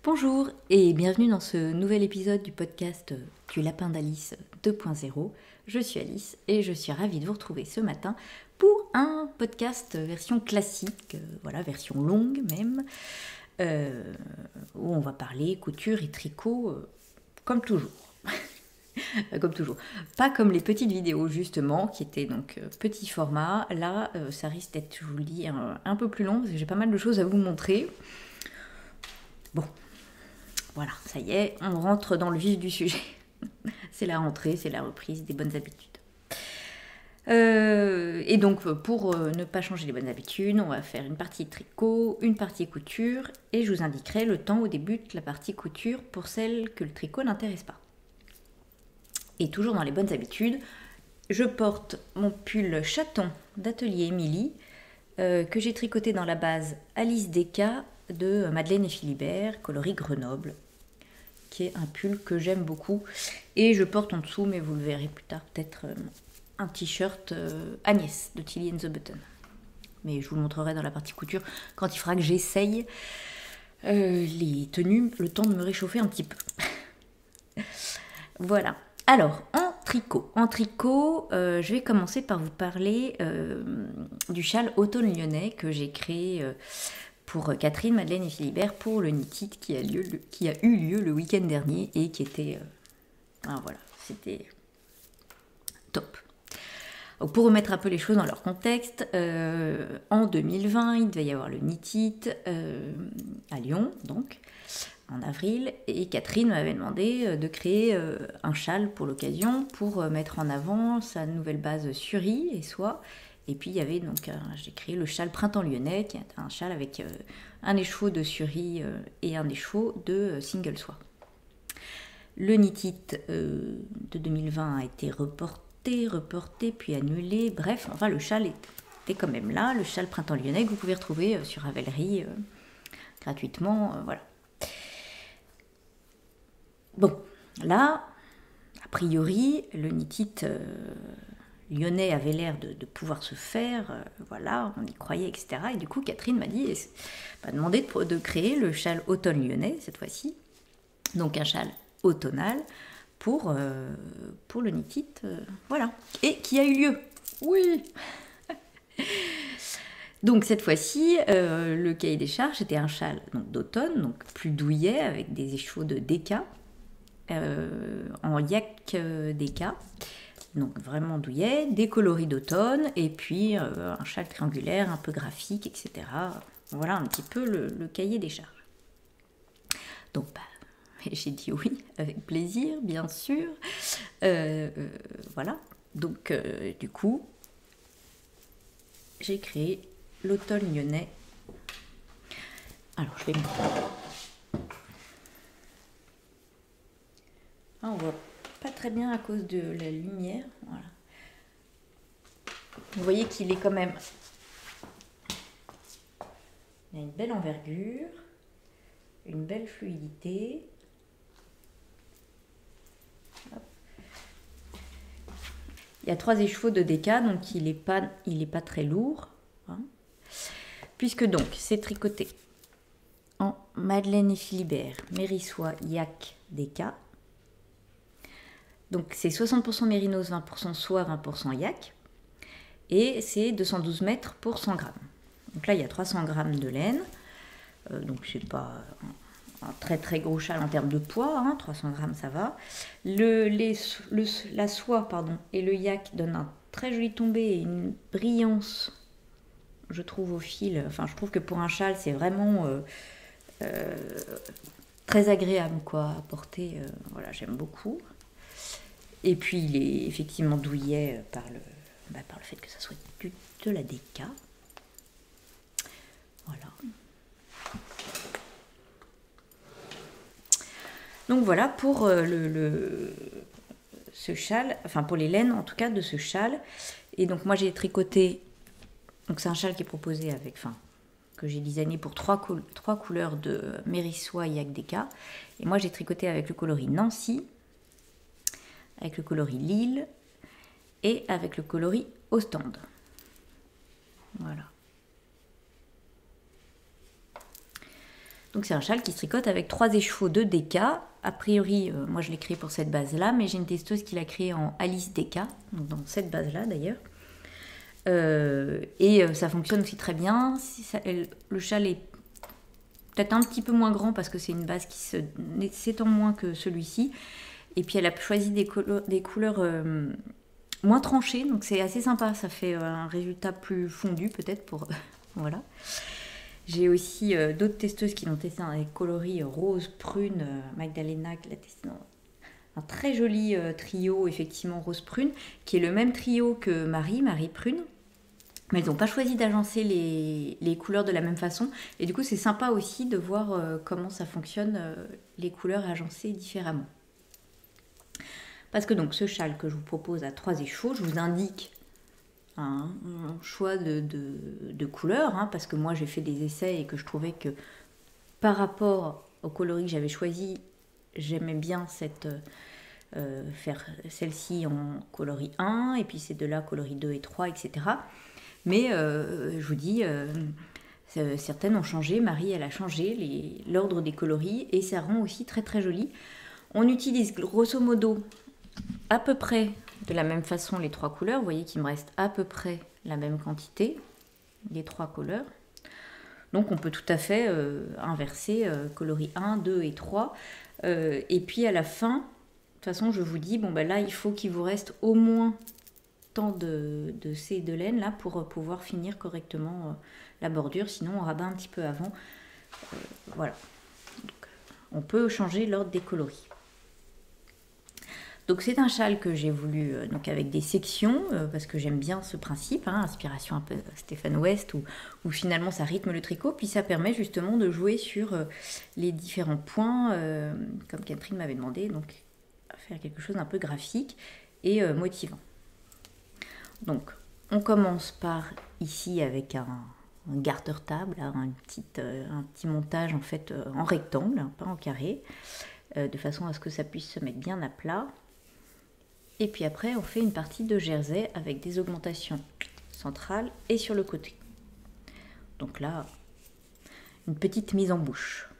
Bonjour et bienvenue dans ce nouvel épisode du podcast du Lapin d'Alice 2.0. Je suis Alice et je suis ravie de vous retrouver ce matin pour un podcast version classique, voilà, version longue même, où on va parler couture et tricot comme toujours. Comme toujours. Pas comme les petites vidéos justement, qui étaient donc petit format. Là, ça risque d'être, je vous le dis, un peu plus long parce que j'ai pas mal de choses à vous montrer. Bon, voilà, ça y est, on rentre dans le vif du sujet. C'est la rentrée, c'est la reprise des bonnes habitudes. Et donc, pour ne pas changer les bonnes habitudes, on va faire une partie tricot, une partie couture, et je vous indiquerai le temps où débute la partie couture pour celles que le tricot n'intéresse pas. Et toujours dans les bonnes habitudes, je porte mon pull chaton d'atelier Émilie, que j'ai tricoté dans la base Alice Descas de Madeleine et Philibert, coloris Grenoble, qui est un pull que j'aime beaucoup. Et je porte en dessous, mais vous le verrez plus tard, peut-être un t-shirt Agnès de Tilly and the Button. Mais je vous le montrerai dans la partie couture quand il faudra que j'essaye les tenues, le temps de me réchauffer un petit peu. Voilà. Alors, en tricot, je vais commencer par vous parler du châle automne lyonnais que j'ai créé pour Catherine, Madeleine et Philibert pour le Knit It qui a eu lieu le week-end dernier et qui était... voilà, c'était top. Donc, pour remettre un peu les choses dans leur contexte, en 2020, il devait y avoir le Knit It à Lyon, donc, en avril, et Catherine m'avait demandé de créer un châle pour l'occasion, pour mettre en avant sa nouvelle base Suri et soie. Et puis il y avait donc, j'ai créé le châle Printemps Lyonnais, qui est un châle avec un écheveau de Suri et un écheveau de single soie. Le Knit It de 2020 a été reporté, puis annulé. Bref, enfin le châle était quand même là, le châle Printemps Lyonnais que vous pouvez retrouver sur Ravelry gratuitement, voilà. Bon, là, a priori, le Knit It lyonnais avait l'air de pouvoir se faire, voilà, on y croyait, etc. Et du coup, Catherine m'a demandé de créer le châle automne lyonnais, cette fois-ci. Donc un châle automnal pour le Knit It, voilà. Et qui a eu lieu. Oui. Donc cette fois-ci, le cahier des charges était un châle d'automne, donc plus douillet, avec des écheveaux de Descas, en yak Descas, donc vraiment douillet, des coloris d'automne, et puis un châle triangulaire un peu graphique, etc. Voilà un petit peu le cahier des charges. Donc j'ai dit oui, avec plaisir, bien sûr. Voilà, donc du coup, j'ai créé l'automne lyonnais. Alors je vais on voit pas très bien à cause de la lumière. Voilà. Vous voyez qu'il est quand même... Il y a une belle envergure, une belle fluidité. Hop. Il y a 3 écheveaux de Descas, donc il est pas très lourd. Hein. Puisque donc c'est tricoté en Madeleine et Philibert, Mérissoie, Yak, Descas. Donc c'est 60% mérinos, 20% soie, 20% yak. Et c'est 212 mètres pour 100 grammes. Donc là, il y a 300 grammes de laine. Donc c'est pas un très très gros châle en termes de poids. Hein, 300 grammes, ça va. La soie et le yak donnent un très joli tombé et une brillance, je trouve, au fil. Enfin, je trouve que pour un châle, c'est vraiment très agréable quoi, à porter. Voilà, j'aime beaucoup. Et puis il est effectivement douillet par le fait que ça soit de la Descas. Voilà. Donc voilà pour ce châle, enfin pour les laines en tout cas de ce châle. Et donc moi j'ai tricoté, donc c'est un châle qui est proposé avec, que j'ai designé pour trois couleurs de Mérissoie et Yak Descas. Et moi j'ai tricoté avec le coloris Nancy, avec le coloris Lille et avec le coloris Ostende. Voilà. Donc c'est un châle qui se tricote avec 3 écheveaux de DK. A priori, moi je l'ai créé pour cette base-là, mais j'ai une testeuse qui l'a créé en Alice DK, donc dans cette base-là d'ailleurs. Ça fonctionne aussi très bien. Le châle est peut-être un petit peu moins grand parce que c'est une base qui s'étend moins que celui-ci. Et puis elle a choisi des couleurs moins tranchées, donc c'est assez sympa. Ça fait un résultat plus fondu peut-être pour... voilà. J'ai aussi d'autres testeuses qui l'ont testé dans des coloris rose, prune. Magdalena qui l'a testé dans un très joli trio, effectivement rose prune, qui est le même trio que Marie Prune. Mais elles n'ont pas choisi d'agencer les couleurs de la même façon. Et du coup, c'est sympa aussi de voir comment ça fonctionne, les couleurs agencées différemment. Parce que donc ce châle que je vous propose à 3 écheveaux, je vous indique un choix de couleurs, hein, parce que moi j'ai fait des essais et que je trouvais que par rapport au coloris que j'avais choisi, j'aimais bien faire celle-ci en coloris 1, et puis ces deux-là coloris 2 et 3, etc. Mais je vous dis, certaines ont changé, Marie elle a changé l'ordre des coloris, et ça rend aussi très très joli. On utilise grosso modo à peu près de la même façon les 3 couleurs. Vous voyez qu'il me reste à peu près la même quantité, les 3 couleurs. Donc on peut tout à fait inverser coloris 1, 2 et 3. Et puis à la fin, de toute façon je vous dis, bon ben là il faut qu'il vous reste au moins tant de ces deux laines là pour pouvoir finir correctement la bordure. Sinon on rabat un petit peu avant. Voilà. Donc, on peut changer l'ordre des coloris. Donc c'est un châle que j'ai voulu donc avec des sections parce que j'aime bien ce principe, hein, inspiration un peu Stéphane West où finalement ça rythme le tricot, puis ça permet justement de jouer sur les différents points comme Catherine m'avait demandé, donc à faire quelque chose un peu graphique et motivant. Donc on commence par ici avec un garter-table, un petit montage en fait en rectangle, hein, pas en carré, de façon à ce que ça puisse se mettre bien à plat. Et puis après, on fait une partie de jersey avec des augmentations centrales et sur le côté. Donc là, une petite mise en bouche.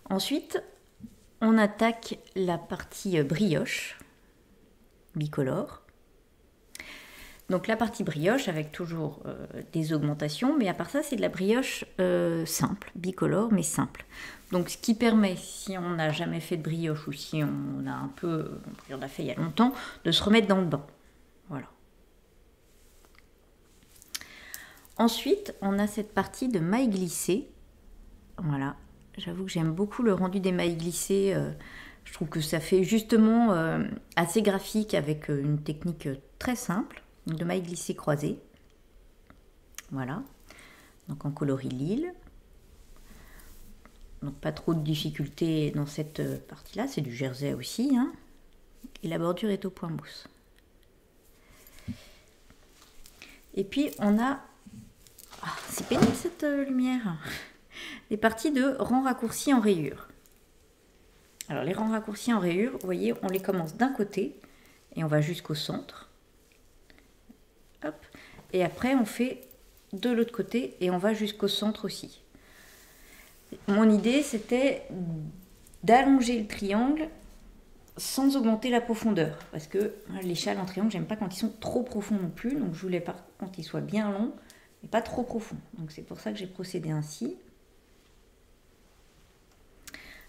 Ensuite, on attaque la partie brioche, bicolore. Donc la partie brioche avec toujours des augmentations, mais à part ça, c'est de la brioche simple, bicolore, mais simple. Donc ce qui permet, si on n'a jamais fait de brioche ou si on a fait il y a longtemps, de se remettre dans le bain. Voilà. Ensuite, on a cette partie de mailles glissées. Voilà. J'avoue que j'aime beaucoup le rendu des mailles glissées. Je trouve que ça fait justement assez graphique avec une technique très simple de mailles glissées croisées. Voilà. Donc en coloris lila. Donc pas trop de difficultés dans cette partie-là, c'est du jersey aussi, hein. Et la bordure est au point mousse. Et puis on a, c'est pénible cette lumière, des parties de rangs raccourcis en rayures. Alors les rangs raccourcis en rayures, vous voyez, on les commence d'un côté et on va jusqu'au centre. Hop. Et après on fait de l'autre côté et on va jusqu'au centre aussi. Mon idée, c'était d'allonger le triangle sans augmenter la profondeur. Parce que les châles en triangle, j'aime pas quand ils sont trop profonds non plus. Donc je voulais par contre qu'ils soient bien longs, mais pas trop profonds. Donc c'est pour ça que j'ai procédé ainsi.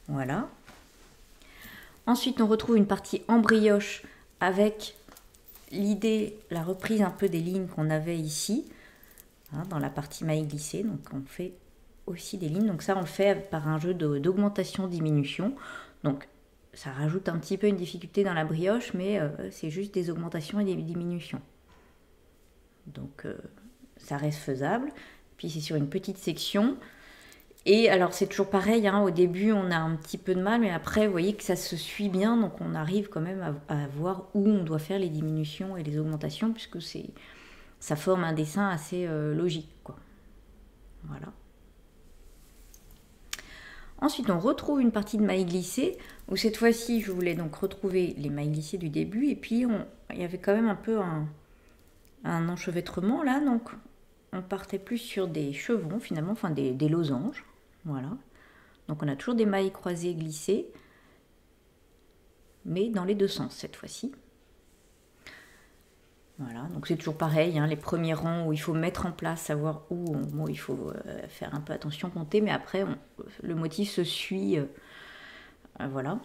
Voilà. Ensuite, on retrouve une partie en brioche avec l'idée, la reprise un peu des lignes qu'on avait ici, hein, dans la partie maille glissée. Donc on fait aussi des lignes, donc ça on le fait par un jeu d'augmentation-diminution, donc ça rajoute un petit peu une difficulté dans la brioche, mais c'est juste des augmentations et des diminutions, donc ça reste faisable. Puis c'est sur une petite section, et alors c'est toujours pareil, hein, au début on a un petit peu de mal, mais après vous voyez que ça se suit bien, donc on arrive quand même à voir où on doit faire les diminutions et les augmentations, puisque ça forme un dessin assez logique, quoi. Voilà. Ensuite, on retrouve une partie de mailles glissées, où cette fois-ci, je voulais donc retrouver les mailles glissées du début, et puis il y avait quand même un peu un enchevêtrement là, donc on partait plus sur des chevrons finalement, enfin des losanges. Voilà. Donc on a toujours des mailles croisées glissées, mais dans les deux sens cette fois-ci. Voilà, donc c'est toujours pareil, hein, les premiers rangs où il faut mettre en place, savoir où, bon, il faut faire un peu attention, compter, mais après le motif se suit, voilà.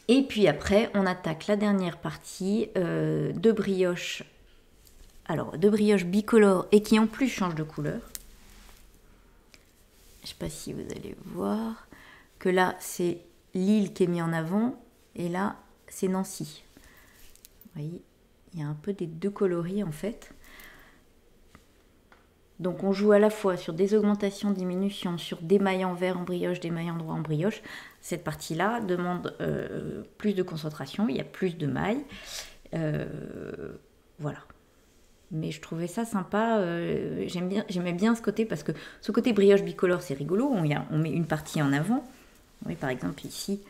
Et puis après, on attaque la dernière partie de brioche, alors de brioche bicolore et qui en plus change de couleur. Je ne sais pas si vous allez voir que là c'est Lille qui est mis en avant et là c'est Nancy. Vous voyez, il y a un peu des deux coloris en fait. Donc on joue à la fois sur des augmentations, diminutions, sur des mailles en vert en brioche, des mailles en droit en brioche. Cette partie-là demande plus de concentration, il y a plus de mailles. Voilà. Mais je trouvais ça sympa, j'aimais bien ce côté parce que ce côté brioche bicolore c'est rigolo, on met une partie en avant. Oui, par exemple ici,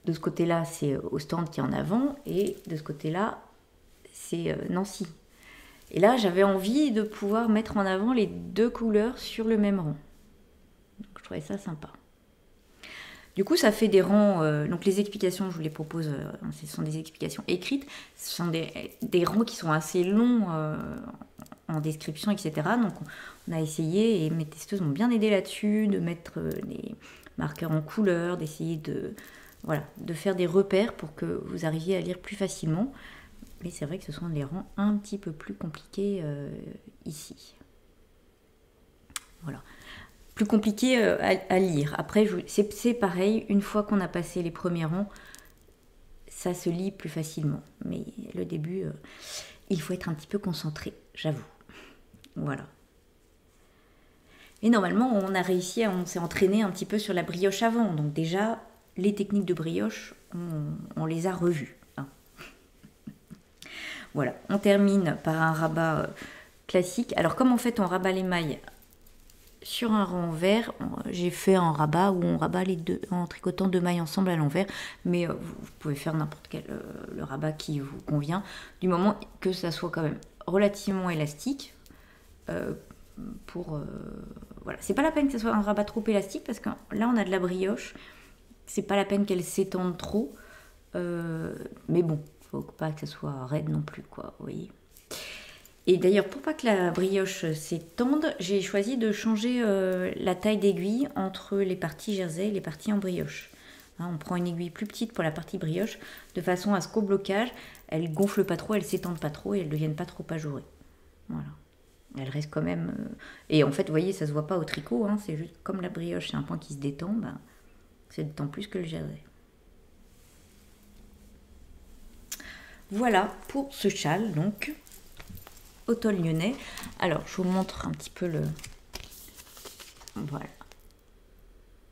de ce côté-là c'est au stand qui est en avant et de ce côté-là c'est Nancy. Et là, j'avais envie de pouvoir mettre en avant les deux couleurs sur le même rang. Donc, je trouvais ça sympa. Du coup, ça fait des rangs... donc, les explications, je vous les propose, ce sont des explications écrites. Ce sont des rangs qui sont assez longs en description, etc. Donc, on a essayé, et mes testeuses m'ont bien aidé là-dessus, de mettre les marqueurs en couleur, d'essayer de faire des repères pour que vous arriviez à lire plus facilement. Mais c'est vrai que ce sont des rangs un petit peu plus compliqués ici. Voilà. Plus compliqué à lire. Après, c'est pareil, une fois qu'on a passé les premiers rangs, ça se lit plus facilement. Mais le début, il faut être un petit peu concentré, j'avoue. Voilà. Et normalement, on s'est entraîné un petit peu sur la brioche avant. Donc déjà, les techniques de brioche, on les a revues. Voilà, on termine par un rabat classique. Alors comme en fait on rabat les mailles sur un rang vert, j'ai fait un rabat où on rabat les deux en tricotant deux mailles ensemble à l'envers. Mais vous pouvez faire n'importe quel le rabat qui vous convient, du moment que ça soit quand même relativement élastique. Voilà, c'est pas la peine que ce soit un rabat trop élastique parce que là on a de la brioche. C'est pas la peine qu'elle s'étende trop. Mais bon. Faut pas que ça soit raide non plus, quoi, vous voyez. Et d'ailleurs, pour pas que la brioche s'étende, j'ai choisi de changer la taille d'aiguille entre les parties jersey et les parties en brioche. Hein, on prend une aiguille plus petite pour la partie brioche, de façon à ce qu'au blocage, elle gonfle pas trop, elle s'étende pas trop et elle ne devienne pas trop ajourée. Voilà. Elle reste quand même... Et en fait, vous voyez, ça se voit pas au tricot, hein, c'est juste comme la brioche, c'est un point qui se détend, ben, ça détend plus que le jersey. Voilà pour ce châle, donc, automne lyonnais. Alors, je vous montre un petit peu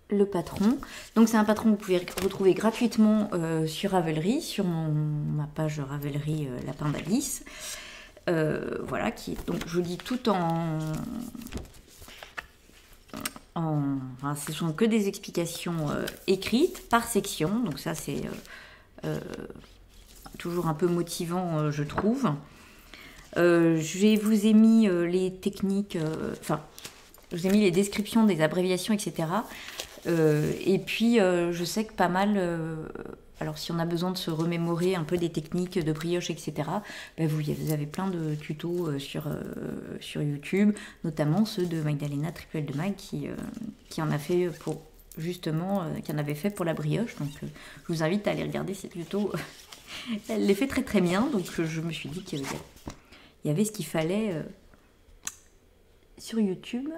le patron. Donc, c'est un patron que vous pouvez retrouver gratuitement sur Ravelry, sur ma page Ravelry Lapin d'Alice. Voilà, qui est, donc, je vous dis tout enfin, ce sont que des explications écrites par section. Donc, ça, c'est... toujours un peu motivant, je trouve. Je vous ai mis les techniques, je vous ai mis les descriptions des abréviations, etc. Et puis, je sais que pas mal, alors si on a besoin de se remémorer un peu des techniques de brioche, etc., ben vous avez plein de tutos sur YouTube, notamment ceux de Magdalena Triple de Mag qui en a fait pour, justement, qui en avait fait pour la brioche. Donc, je vous invite à aller regarder ces tutos. Elle les fait très très bien, donc je me suis dit qu'il y avait ce qu'il fallait sur YouTube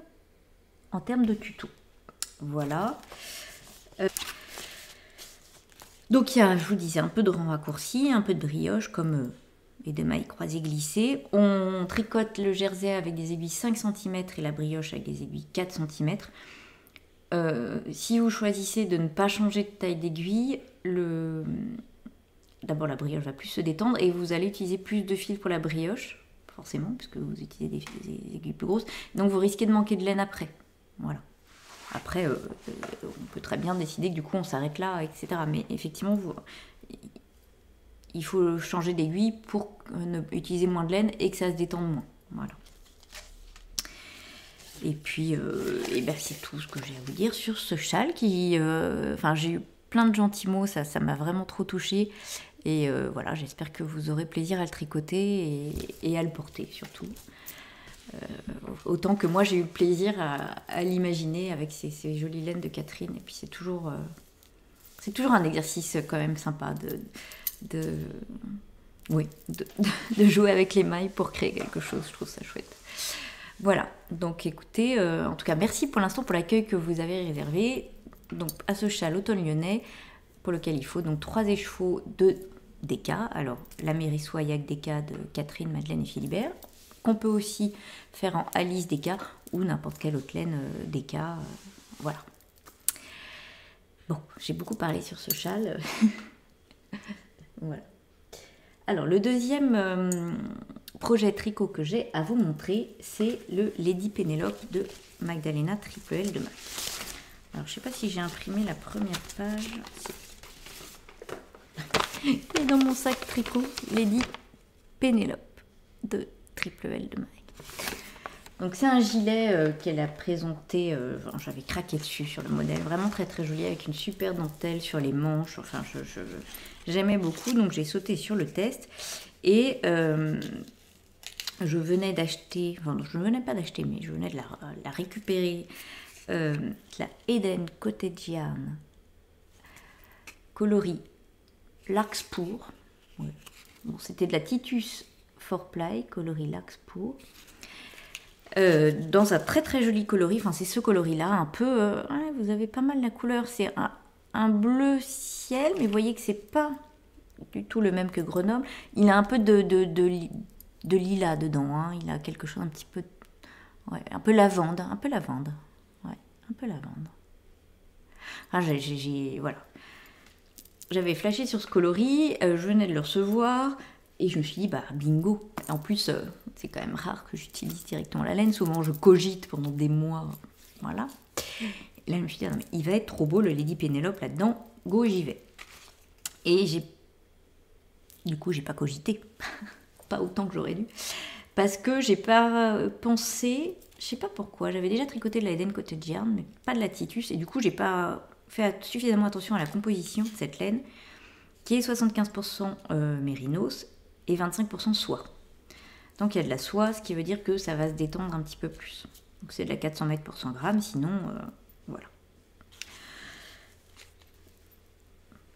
en termes de tuto. Voilà. Donc il y a, je vous disais, un peu de rang raccourci, un peu de brioche comme et de mailles croisées glissées. On tricote le jersey avec des aiguilles 5 cm et la brioche avec des aiguilles 4 cm. Si vous choisissez de ne pas changer de taille d'aiguille, d'abord la brioche va plus se détendre et vous allez utiliser plus de fil pour la brioche, forcément, puisque vous utilisez des aiguilles plus grosses. Donc vous risquez de manquer de laine après. Voilà. Après, on peut très bien décider que du coup on s'arrête là, etc. Mais effectivement, il faut changer d'aiguille pour utiliser moins de laine et que ça se détende moins. Voilà. Et puis, ben c'est tout ce que j'ai à vous dire sur ce châle qui... Enfin, j'ai eu plein de gentils mots, ça m'a vraiment trop touchée. Et voilà, j'espère que vous aurez plaisir à le tricoter et à le porter surtout. Autant que moi j'ai eu plaisir à l'imaginer avec ces jolies laines de Catherine. Et puis c'est toujours un exercice quand même sympa de jouer avec les mailles pour créer quelque chose. Je trouve ça chouette. Voilà, donc écoutez, en tout cas merci pour l'instant pour l'accueil que vous avez réservé donc à ce châle automne lyonnais pour lequel il faut donc 3 écheveaux de Deka. Alors la Mérissoyac Deka de Catherine, Madeleine et Philibert, qu'on peut aussi faire en Alice Deka ou n'importe quelle autre laine Deka. Voilà. Bon, j'ai beaucoup parlé sur ce châle. Voilà. Alors le deuxième projet tricot que j'ai à vous montrer, c'est le Lady Pénélope de Magdalena Triple L de Mac. Alors je sais pas si j'ai imprimé la première page. Et dans mon sac tricot, Lady Pénélope de Triple L de Mac. Donc c'est un gilet qu'elle a présenté, j'avais craqué dessus sur le modèle, vraiment très très joli avec une super dentelle sur les manches, enfin j'aimais beaucoup, donc j'ai sauté sur le test et je venais d'acheter, enfin je ne venais pas d'acheter mais je venais de la récupérer, la Eden Cottage Yarn coloris Larkspur, ouais. Bon, c'était de la Titus 4Ply coloris Larkspur. Dans un très très joli coloris, enfin c'est ce coloris là, un peu, ouais, vous avez pas mal la couleur, c'est un bleu ciel, mais vous voyez que c'est pas du tout le même que Grenoble, il a un peu de lilas dedans, hein. Il a quelque chose un petit peu, ouais, un peu lavande, ouais, un peu lavande. Enfin, voilà. J'avais flashé sur ce coloris, je venais de le recevoir, et je me suis dit, bah bingo. En plus, c'est quand même rare que j'utilise directement la laine. Souvent, je cogite pendant des mois. Voilà. Et là, je me suis dit, non, mais il va être trop beau le Lady Pénélope là-dedans. Go, j'y vais. Et du coup, j'ai pas cogité. Pas autant que j'aurais dû. Parce que j'ai pas pensé, je sais pas pourquoi. J'avais déjà tricoté de la Eden Cottage Yarn, mais pas de la Titus. Et du coup, j'ai pas fait suffisamment attention à la composition de cette laine, qui est 75% mérinos et 25% soie. Donc il y a de la soie, ce qui veut dire que ça va se détendre un petit peu plus. Donc c'est de la 400 mètres pour 100 grammes, sinon, voilà.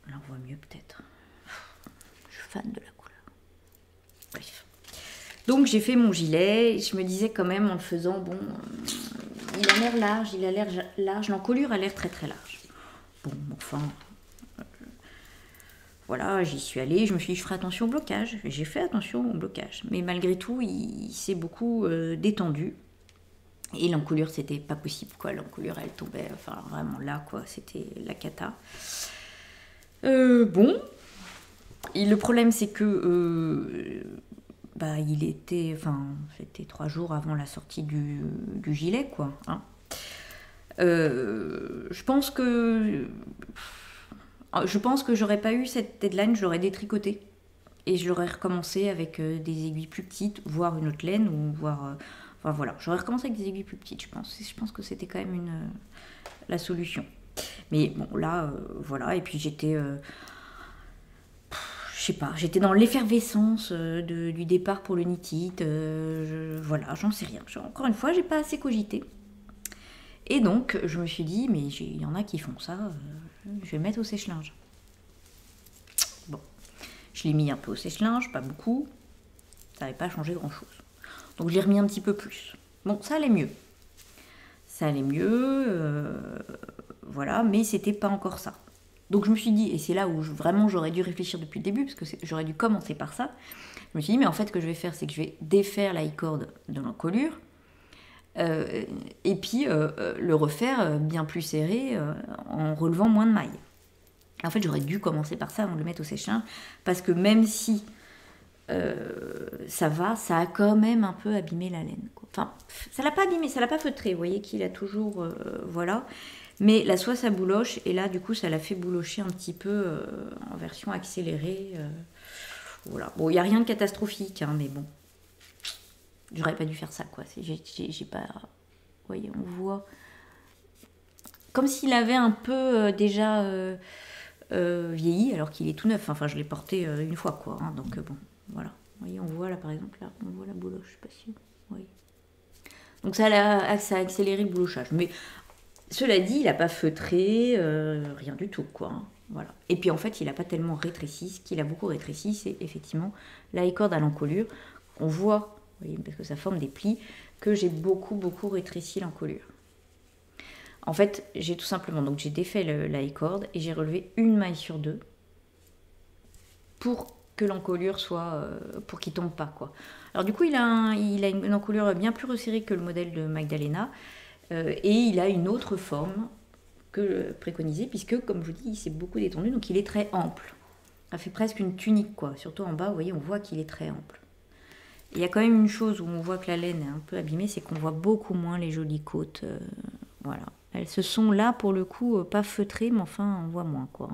Là on voit mieux peut-être. Je suis fan de la couleur. Bref. Donc j'ai fait mon gilet, je me disais quand même en le faisant, bon, il a l'air large, l'encolure a l'air très très large. Bon, enfin... Voilà, j'y suis allée, je me suis dit je ferai attention au blocage. J'ai fait attention au blocage. Mais malgré tout, il s'est beaucoup détendu. Et l'encolure, c'était pas possible, quoi. L'encolure, elle tombait, enfin vraiment là, quoi. C'était la cata. Bon. Et le problème, c'est que... il était... Enfin, c'était 3 jours avant la sortie du gilet, quoi. Hein. Je pense que j'aurais pas eu cette deadline, je l'aurais détricoté. Et je l'aurais recommencé avec des aiguilles plus petites, voire une autre laine, ou voire... enfin voilà, j'aurais recommencé avec des aiguilles plus petites, je pense. Je pense que c'était quand même la solution. Mais bon, là, voilà. Et puis j'étais... je sais pas, j'étais dans l'effervescence du départ pour le knit-it. Voilà, j'en sais rien. Encore une fois, j'ai pas assez cogité. Et donc, je me suis dit, mais il y en a qui font ça, je vais le mettre au sèche-linge. Bon, je l'ai mis un peu au sèche-linge, pas beaucoup, ça n'avait pas changé grand-chose. Donc, je l'ai remis un petit peu plus. Bon, ça allait mieux. Ça allait mieux, voilà, mais c'était pas encore ça. Donc, je me suis dit, et c'est là où vraiment j'aurais dû réfléchir depuis le début, parce que j'aurais dû commencer par ça. Je me suis dit, mais en fait, ce que je vais faire, c'est que je vais défaire la i-corde de l'encolure, et puis le refaire bien plus serré en relevant moins de mailles. En fait, j'aurais dû commencer par ça avant de le mettre au sèche-linge, parce que même si ça va, ça a quand même un peu abîmé la laine, quoi. Enfin, ça l'a pas abîmé, ça l'a pas feutré, vous voyez qu'il a toujours... voilà. Mais la soie, ça bouloche, et là, du coup, ça l'a fait boulocher un petit peu en version accélérée. Voilà. Bon, il n'y a rien de catastrophique, hein, mais bon. J'aurais pas dû faire ça, quoi. J'ai pas... Vous voyez, on voit... Comme s'il avait un peu déjà vieilli, alors qu'il est tout neuf. Enfin, je l'ai porté une fois, quoi. Hein, donc, bon, voilà. Vous voyez, on voit là, par exemple, là, on voit la bouloche, je sais pas si... Vous voyez. Donc, ça a accéléré le boulochage. Mais... Cela dit, il n'a pas feutré, rien du tout, quoi. Hein, voilà. Et puis en fait, il n'a pas tellement rétréci. Ce qu'il a beaucoup rétréci, c'est effectivement la corde à l'encolure. On voit, vous voyez, parce que ça forme des plis, que j'ai beaucoup rétréci l'encolure. En fait, j'ai tout simplement, donc j'ai défait la corde et j'ai relevé une maille sur deux pour que l'encolure soit, pour qu'il tombe pas, quoi. Alors du coup, il a une encolure bien plus resserrée que le modèle de Magdalena. Et il a une autre forme que préconisée, puisque, comme je vous dis, il s'est beaucoup détendu, donc il est très ample. Ça fait presque une tunique, quoi. Surtout en bas, vous voyez, on voit qu'il est très ample. Il y a quand même une chose où on voit que la laine est un peu abîmée, c'est qu'on voit beaucoup moins les jolies côtes. Voilà. Elles se sont là, pour le coup, pas feutrées, mais enfin, on voit moins, quoi.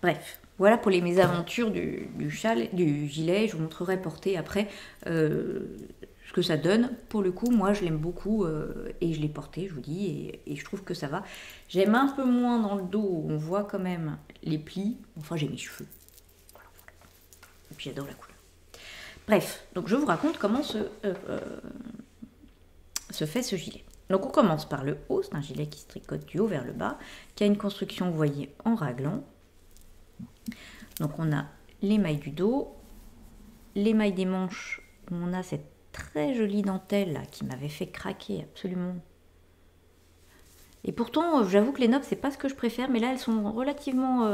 Bref, voilà pour les mésaventures du gilet. Je vous montrerai porté après ce que ça donne. Pour le coup, moi, je l'aime beaucoup et je l'ai porté, je vous dis, et je trouve que ça va. J'aime un peu moins dans le dos, où on voit quand même les plis. Enfin, j'ai mes cheveux. Voilà. Et puis, j'adore la couleur. Bref, donc je vous raconte comment se fait ce gilet. Donc, on commence par le haut. C'est un gilet qui se tricote du haut vers le bas, qui a une construction, vous voyez, en raglan. Donc, on a les mailles du dos, les mailles des manches, où on a cette très jolie dentelle là, qui m'avait fait craquer absolument. Et pourtant, j'avoue que les noppes, c'est pas ce que je préfère, mais là, elles sont relativement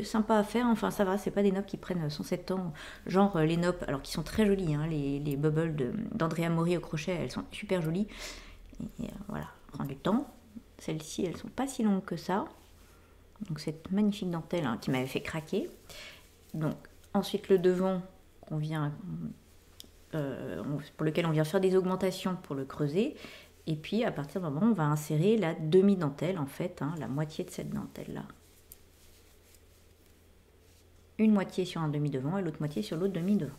sympas à faire. Enfin, ça va, c'est pas des noppes qui prennent 107 ans. Genre les noppes, alors qui sont très jolies, hein, les bubbles d'Andrea Mori au crochet, elles sont super jolies. Et voilà, ça prend du temps. Celles-ci, elles sont pas si longues que ça. Donc, cette magnifique dentelle hein, qui m'avait fait craquer. Donc, ensuite, le devant, qu'on vient... pour lequel on vient faire des augmentations pour le creuser. Et puis, à partir du moment où on va insérer la demi-dentelle, en fait, hein, la moitié de cette dentelle-là. Une moitié sur un demi-devant et l'autre moitié sur l'autre demi-devant.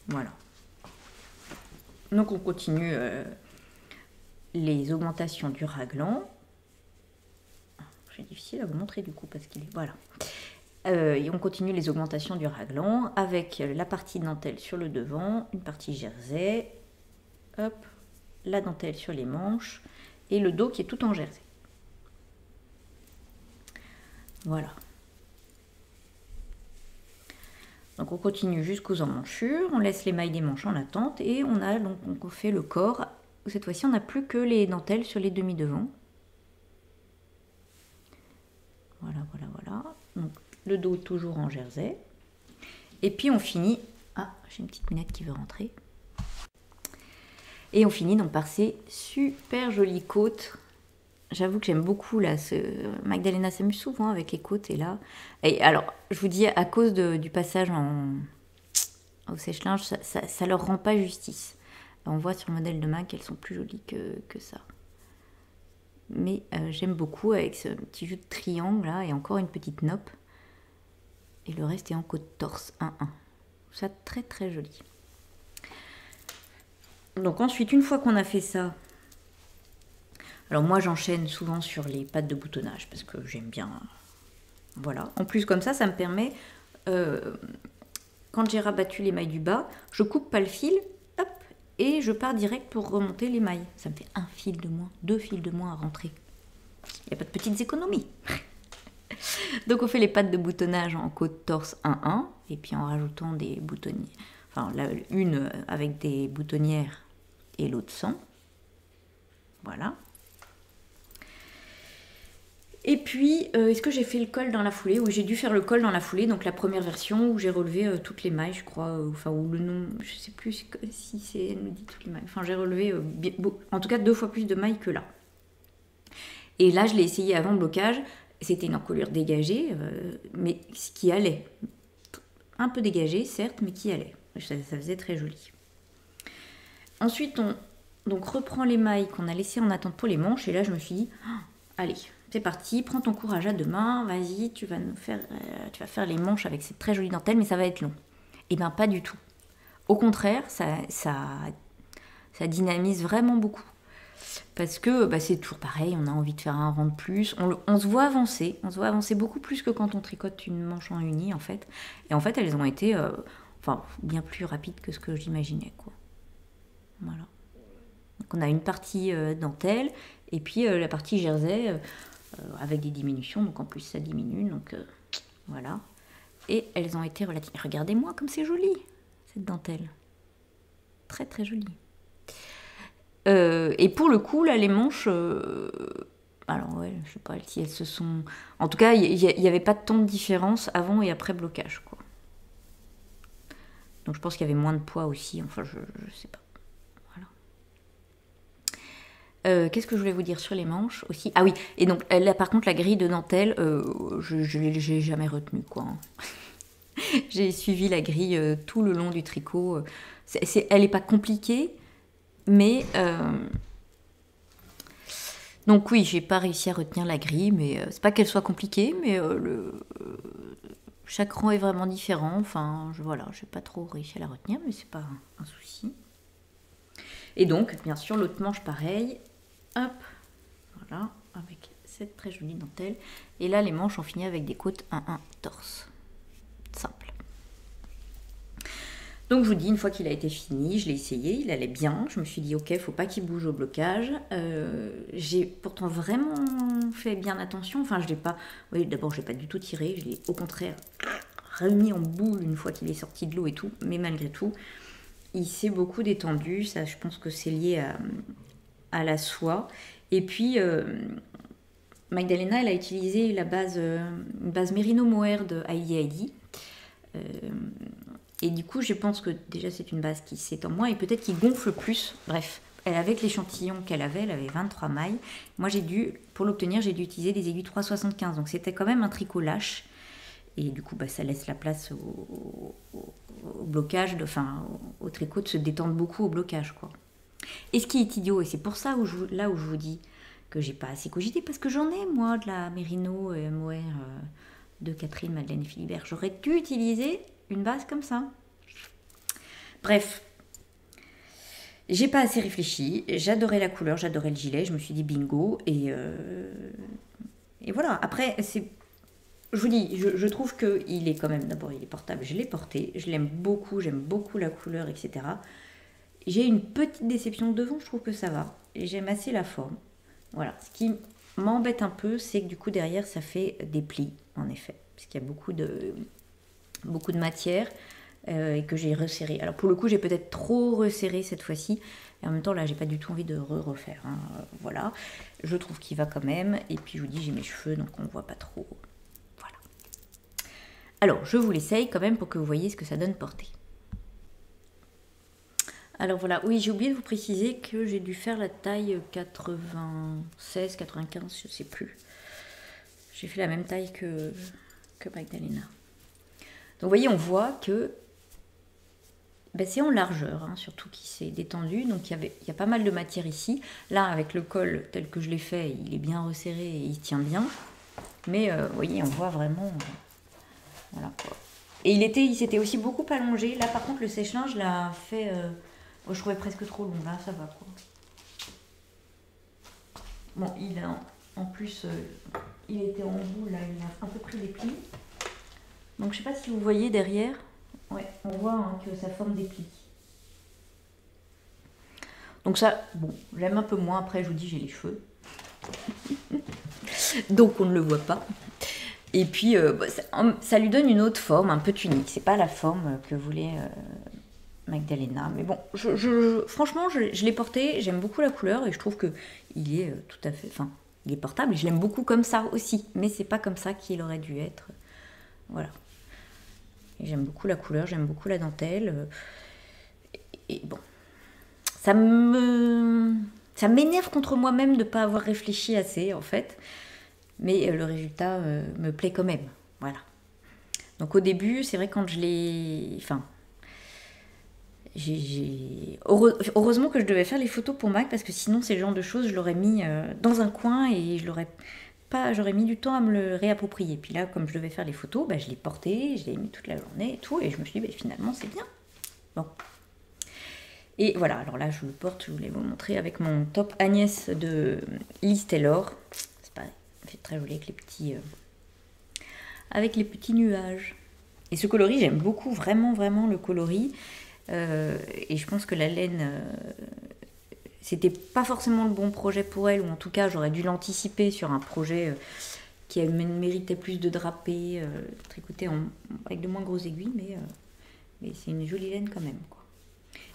Voilà. Donc, on continue les augmentations du raglan. C'est difficile à vous montrer du coup, parce qu'il est... Voilà. Et on continue les augmentations du raglan avec la partie dentelle sur le devant, une partie jersey, hop, la dentelle sur les manches et le dos qui est tout en jersey. Voilà. Donc on continue jusqu'aux emmanchures, on laisse les mailles des manches en attente et on fait le corps. Cette fois-ci, on n'a plus que les dentelles sur les demi-devants. Voilà, voilà, voilà. Donc, le dos toujours en jersey. Et puis on finit... Ah, j'ai une petite minette qui veut rentrer. Et on finit donc par ces super jolies côtes. J'avoue que j'aime beaucoup là. Magdalena s'amuse souvent avec les côtes et là. Et alors, je vous dis, à cause du passage au sèche-linge, ça leur rend pas justice. On voit sur le modèle de Mag qu'elles sont plus jolies que ça. Mais j'aime beaucoup avec ce petit jus de triangle là et encore une petite noppe. Et le reste est en côte torse 1-1. Ça très très joli. Donc ensuite, une fois qu'on a fait ça, alors moi j'enchaîne souvent sur les pattes de boutonnage parce que j'aime bien. Voilà. En plus comme ça me permet, quand j'ai rabattu les mailles du bas, je coupe pas le fil, hop, et je pars direct pour remonter les mailles. Ça me fait un fil de moins, 2 fils de moins à rentrer. Il n'y a pas de petites économies. Donc on fait les pattes de boutonnage en côte torse 1-1 et puis en rajoutant des boutonnières, enfin une avec des boutonnières et l'autre sans. Voilà. Et puis, est-ce que j'ai fait le col dans la foulée? Oui, j'ai dû faire le col dans la foulée, donc la première version où j'ai relevé toutes les mailles, je crois, enfin, ou le nom, je sais plus si c'est, elle me dit toutes les mailles. Enfin, j'ai relevé, en tout cas, 2 fois plus de mailles que là. Et là, je l'ai essayé avant blocage. C'était une encolure dégagée, mais qui allait. Un peu dégagée, certes, mais qui allait. Ça faisait très joli. Ensuite, on donc reprend les mailles qu'on a laissées en attente pour les manches. Et là, je me suis dit, allez, c'est parti, prends ton courage à deux mains, vas-y, tu vas faire les manches avec cette très jolie dentelle, mais ça va être long. Eh bien, pas du tout. Au contraire, ça dynamise vraiment beaucoup. Parce que c'est toujours pareil, on a envie de faire un rang de plus, on se voit avancer beaucoup plus que quand on tricote une manche en uni en fait. Et en fait, elles ont été bien plus rapides que ce que j'imaginais, quoi. Voilà. Donc on a une partie dentelle, et puis la partie jersey avec des diminutions, donc en plus ça diminue, donc voilà. Et elles ont été relatives. Regardez-moi comme c'est joli, cette dentelle. Très très jolie. Et pour le coup, là, les manches, alors ouais, je sais pas si elles se sont... En tout cas, il n'y avait pas tant de différence avant et après blocage, quoi. Donc je pense qu'il y avait moins de poids aussi, enfin je sais pas. Voilà. Qu'est-ce que je voulais vous dire sur les manches aussi? Ah oui, et donc là par contre la grille de dentelle, je l'ai jamais retenue, quoi. J'ai suivi la grille tout le long du tricot. Elle n'est pas compliquée, mais... Donc oui, j'ai pas réussi à retenir la grille, mais c'est pas qu'elle soit compliquée, mais chaque rang est vraiment différent. Enfin, voilà, j'ai pas trop réussi à la retenir, mais c'est pas un souci. Et donc, bien sûr, l'autre manche pareil. Hop, voilà, avec cette très jolie dentelle. Et là, les manches ont fini avec des côtes 1-1 torse. Simple. Donc je vous dis, une fois qu'il a été fini, je l'ai essayé, il allait bien. Je me suis dit, ok, faut pas qu'il bouge au blocage. J'ai pourtant vraiment fait bien attention. Enfin, je l'ai pas... Oui, d'abord, je l'ai pas du tout tiré. Je l'ai au contraire remis en boule une fois qu'il est sorti de l'eau et tout. Mais malgré tout, il s'est beaucoup détendu. Ça, je pense que c'est lié à la soie. Et puis, Magdalena, elle a utilisé la base, une base Merino Mohair de Heidi Heidi. Et du coup, je pense que déjà, c'est une base qui s'étend moins et peut-être qui gonfle plus. Bref, avec l'échantillon qu'elle avait 23 mailles. Moi, pour l'obtenir, j'ai dû utiliser des aiguilles 3,75. Donc, c'était quand même un tricot lâche. Et du coup, ça laisse la place au blocage, au tricot de se détendre beaucoup au blocage, quoi. Et ce qui est idiot, et c'est pour ça où je vous dis que j'ai pas assez cogité, parce que j'en ai, moi, de la Merino Mohair de Catherine, Madeleine et Philibert. J'aurais dû utiliser une base comme ça. Bref, j'ai pas assez réfléchi. J'adorais la couleur, j'adorais le gilet. Je me suis dit bingo. Et voilà. Après, je vous dis, je trouve qu'il est quand même... D'abord, il est portable. Je l'ai porté. Je l'aime beaucoup. J'aime beaucoup la couleur, etc. J'ai une petite déception devant. Je trouve que ça va. Et j'aime assez la forme. Voilà. Ce qui m'embête un peu, c'est que du coup, derrière, ça fait des plis, en effet. Parce qu'il y a beaucoup de matière et que j'ai resserré. Alors pour le coup, j'ai peut-être trop resserré cette fois-ci. Et en même temps, là, j'ai pas du tout envie de refaire. Hein. Voilà. Je trouve qu'il va quand même. Et puis, je vous dis, j'ai mes cheveux, donc on voit pas trop. Voilà. Alors, je vous l'essaye quand même pour que vous voyez ce que ça donne porté. Alors voilà, oui, j'ai oublié de vous préciser que j'ai dû faire la taille 96, 95, je sais plus. J'ai fait la même taille que Magdalena. Donc vous voyez, on voit que c'est en largeur, hein, surtout qui s'est détendu. Donc il y a pas mal de matière ici. Là, avec le col tel que je l'ai fait, il est bien resserré et il tient bien. Mais vous voyez, on voit vraiment... voilà quoi. Et il s'était aussi beaucoup allongé. Là, par contre, le sèche-linge l'a fait... je trouvais presque trop long. Là, ça va quoi. Bon, il a... En plus, il était en bout, là, il a un peu pris les plis. Donc je sais pas si vous voyez derrière, ouais, on voit que ça forme des plis. Donc ça, bon, j'aime un peu moins, après je vous dis j'ai les cheveux. Donc on ne le voit pas. Et puis ça lui donne une autre forme, un peu tunique. C'est pas la forme que voulait Magdalena. Mais bon, franchement, je l'ai porté, j'aime beaucoup la couleur et je trouve qu'il est tout à fait... Enfin, il est portable et je l'aime beaucoup comme ça aussi. Mais c'est pas comme ça qu'il aurait dû être. Voilà. J'aime beaucoup la couleur, j'aime beaucoup la dentelle. Et bon, ça m'énerve contre moi-même de ne pas avoir réfléchi assez, en fait. Mais le résultat me plaît quand même. Voilà. Donc au début, c'est vrai quand je l'ai... Enfin, heureusement que je devais faire les photos pour Mac, parce que sinon, c'est le genre de choses, je l'aurais mis dans un coin et je l'aurais j'aurais mis du temps à me le réapproprier. Puis là, comme je devais faire les photos, bah, je l'ai porté, je l'ai mis toute la journée et tout, et je me suis dit, bah, finalement, c'est bien. Bon. Et voilà, alors là, je le porte, je voulais vous montrer avec mon top Agnès de Liz Taylor. C'est pareil, ça fait très joli avec les petits nuages. Et ce coloris, j'aime beaucoup, vraiment, vraiment le coloris. Et je pense que la laine, c'était pas forcément le bon projet pour elle, ou en tout cas, j'aurais dû l'anticiper sur un projet qui méritait plus de drapé, tricoté avec de moins grosses aiguilles, mais c'est une jolie laine quand même, quoi.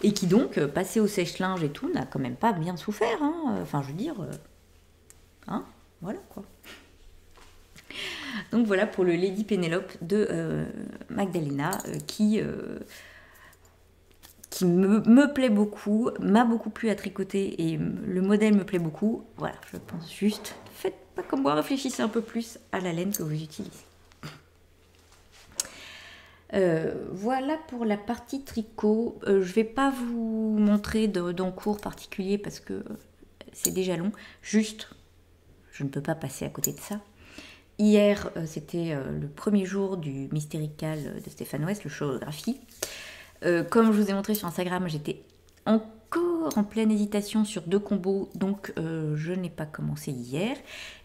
Et qui donc, passé au sèche-linge et tout, n'a quand même pas bien souffert, hein. Enfin, je veux dire, hein, voilà, quoi. Donc voilà pour le Lady Penelope de Magdalena, qui me plaît beaucoup, m'a beaucoup plu à tricoter, et le modèle me plaît beaucoup. Voilà, je pense juste, faites pas comme moi, réfléchissez un peu plus à la laine que vous utilisez. Voilà pour la partie tricot. Je vais pas vous montrer d'encours particulier parce que c'est déjà long. Juste, je ne peux pas passer à côté de ça. Hier, c'était le premier jour du Mystérical de Stéphane West, le show Graphie. Comme je vous ai montré sur Instagram, j'étais encore en pleine hésitation sur 2 combos, donc je n'ai pas commencé hier.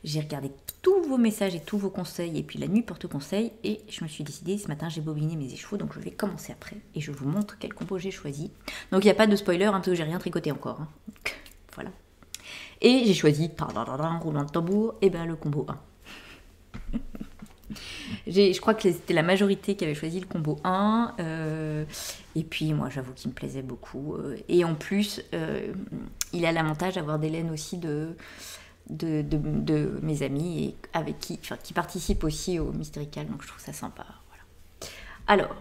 J'ai regardé tous vos messages et tous vos conseils, et puis la nuit porte conseil, et je me suis décidée, ce matin j'ai bobiné mes écheveaux, donc je vais commencer après, et je vous montre quel combo j'ai choisi. Donc il n'y a pas de spoiler, parce que j'ai rien tricoté encore. Hein. Voilà. Et j'ai choisi, roulement de tambour, et ben le combo 1. Je crois que c'était la majorité qui avait choisi le combo 1, et puis moi j'avoue qu'il me plaisait beaucoup, et en plus il a l'avantage d'avoir des laines aussi de mes amis et avec qui participent aussi au Mystérical, donc je trouve ça sympa. Voilà. Alors,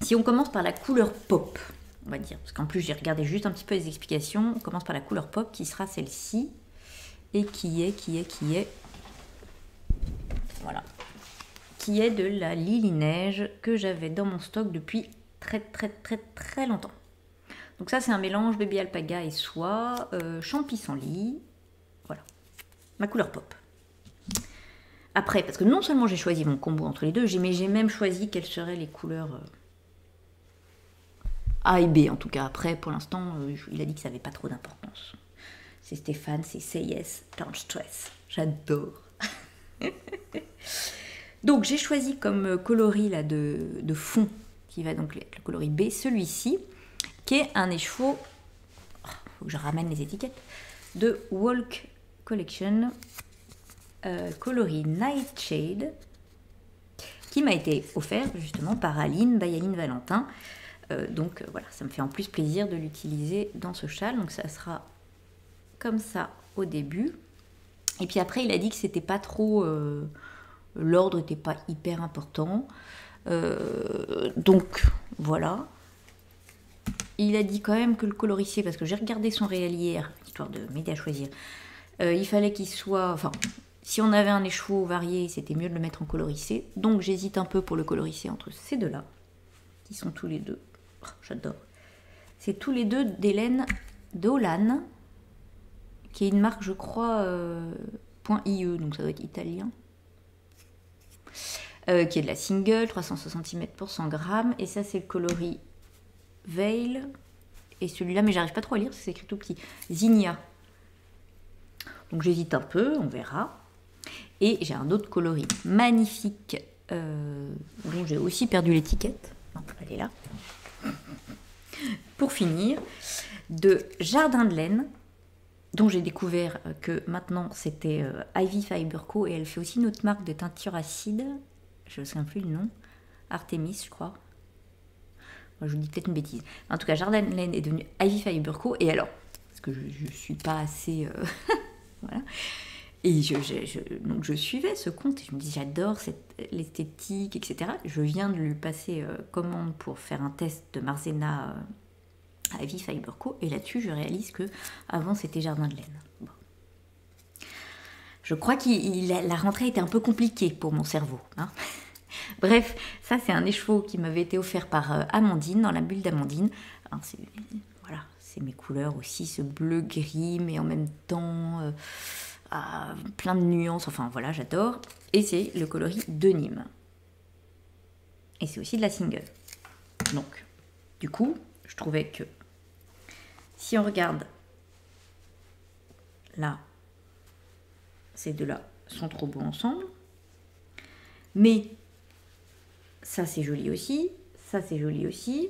si on commence par la couleur pop, on va dire, parce qu'en plus j'ai regardé juste un petit peu les explications, on commence par la couleur pop qui sera celle-ci, et qui est voilà, qui est de la Lily Neige que j'avais dans mon stock depuis très longtemps. Donc ça c'est un mélange baby alpaga et soie, champi-sans-lit, voilà, ma couleur pop. Après, parce que non seulement j'ai choisi mon combo entre les deux, mais j'ai même choisi quelles seraient les couleurs A et B en tout cas. Après, pour l'instant, il a dit que ça n'avait pas trop d'importance. C'est Stéphane, c'est Say Yes, Don't Stress. J'adore. Donc j'ai choisi comme coloris là, de fond, qui va donc être le coloris B, celui-ci, qui est un écheveau, faut que je ramène les étiquettes, de Walk Collection, coloris Nightshade, qui m'a été offert justement par Aline, by Aline Valentin. Donc voilà, ça me fait en plus plaisir de l'utiliser dans ce châle, donc ça sera comme ça au début. Et puis après, il a dit que c'était pas trop... l'ordre n'était pas hyper important. Donc, voilà. Il a dit quand même que le coloricier, parce que j'ai regardé son réel hier, histoire de m'aider à choisir, il fallait qu'il soit... Enfin, si on avait un écheveau varié, c'était mieux de le mettre en coloricé. Donc, j'hésite un peu pour le coloricé entre ces deux-là, qui sont tous les deux... Oh, j'adore. C'est tous les deux des laines d'Olan, qui est une marque, je crois, .ie, donc ça doit être italien. Qui est de la single, 300 cm pour 100 grammes. Et ça, c'est le coloris Veil. Et celui-là, mais j'arrive pas trop à lire, c'est écrit tout petit. Zinnia. Donc j'hésite un peu, on verra. Et j'ai un autre coloris magnifique, dont j'ai aussi perdu l'étiquette. Elle est là. Pour finir, de Jardin de laine, dont j'ai découvert que maintenant c'était Ivy Fiber Co. Et elle fait aussi une autre marque de teinture acide. Je ne me souviens plus le nom. Artemis, je crois. Moi, je vous dis peut-être une bêtise. En tout cas, Jardin de laine est devenu Ivy Fiber Co. Et alors, parce que je ne suis pas assez... voilà. Et donc je suivais ce compte et je me dis j'adore l'esthétique, etc. Je viens de lui passer commande pour faire un test de Marzena à Ivy Fiber Co. Et là-dessus, je réalise que avant c'était Jardin de laine. Bon. Je crois que la rentrée était un peu compliquée pour mon cerveau. Hein. Bref, ça c'est un écheveau qui m'avait été offert par Amandine, dans la bulle d'Amandine. Voilà, c'est mes couleurs aussi, ce bleu-gris, mais en même temps plein de nuances, enfin voilà, j'adore. Et c'est le coloris de Nîmes. Et c'est aussi de la single. Donc, du coup, je trouvais que si on regarde là, ces deux-là sont trop beaux ensemble. Mais ça, c'est joli aussi. Ça, c'est joli aussi.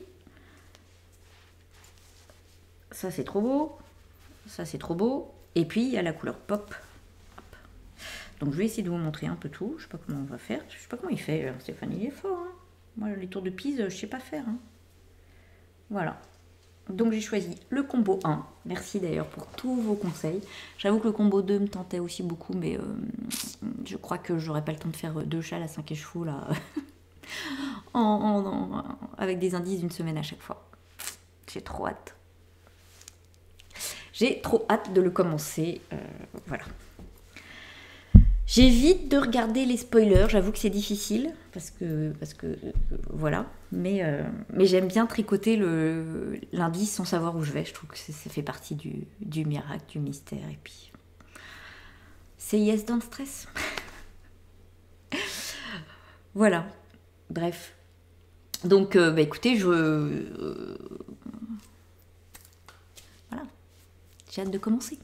Ça, c'est trop beau. Ça, c'est trop beau. Et puis, il y a la couleur pop. Hop. Donc, je vais essayer de vous montrer un peu tout. Je sais pas comment on va faire. Je sais pas comment il fait. Stéphane, il est fort. Hein. Moi, les tours de Pise, je sais pas faire. Hein. Voilà. Donc, j'ai choisi le combo 1. Merci d'ailleurs pour tous vos conseils. J'avoue que le combo 2 me tentait aussi beaucoup, mais je crois que j'aurais pas le temps de faire 2 châles à 5 chevaux là, avec des indices d'une semaine à chaque fois. J'ai trop hâte. J'ai trop hâte de le commencer. Voilà. J'évite de regarder les spoilers, j'avoue que c'est difficile, parce que voilà, mais j'aime bien tricoter l'indice sans savoir où je vais, je trouve que ça fait partie du miracle, du mystère, et puis c'est yes dans le stress. Voilà, bref. Donc, écoutez, voilà, j'ai hâte de commencer.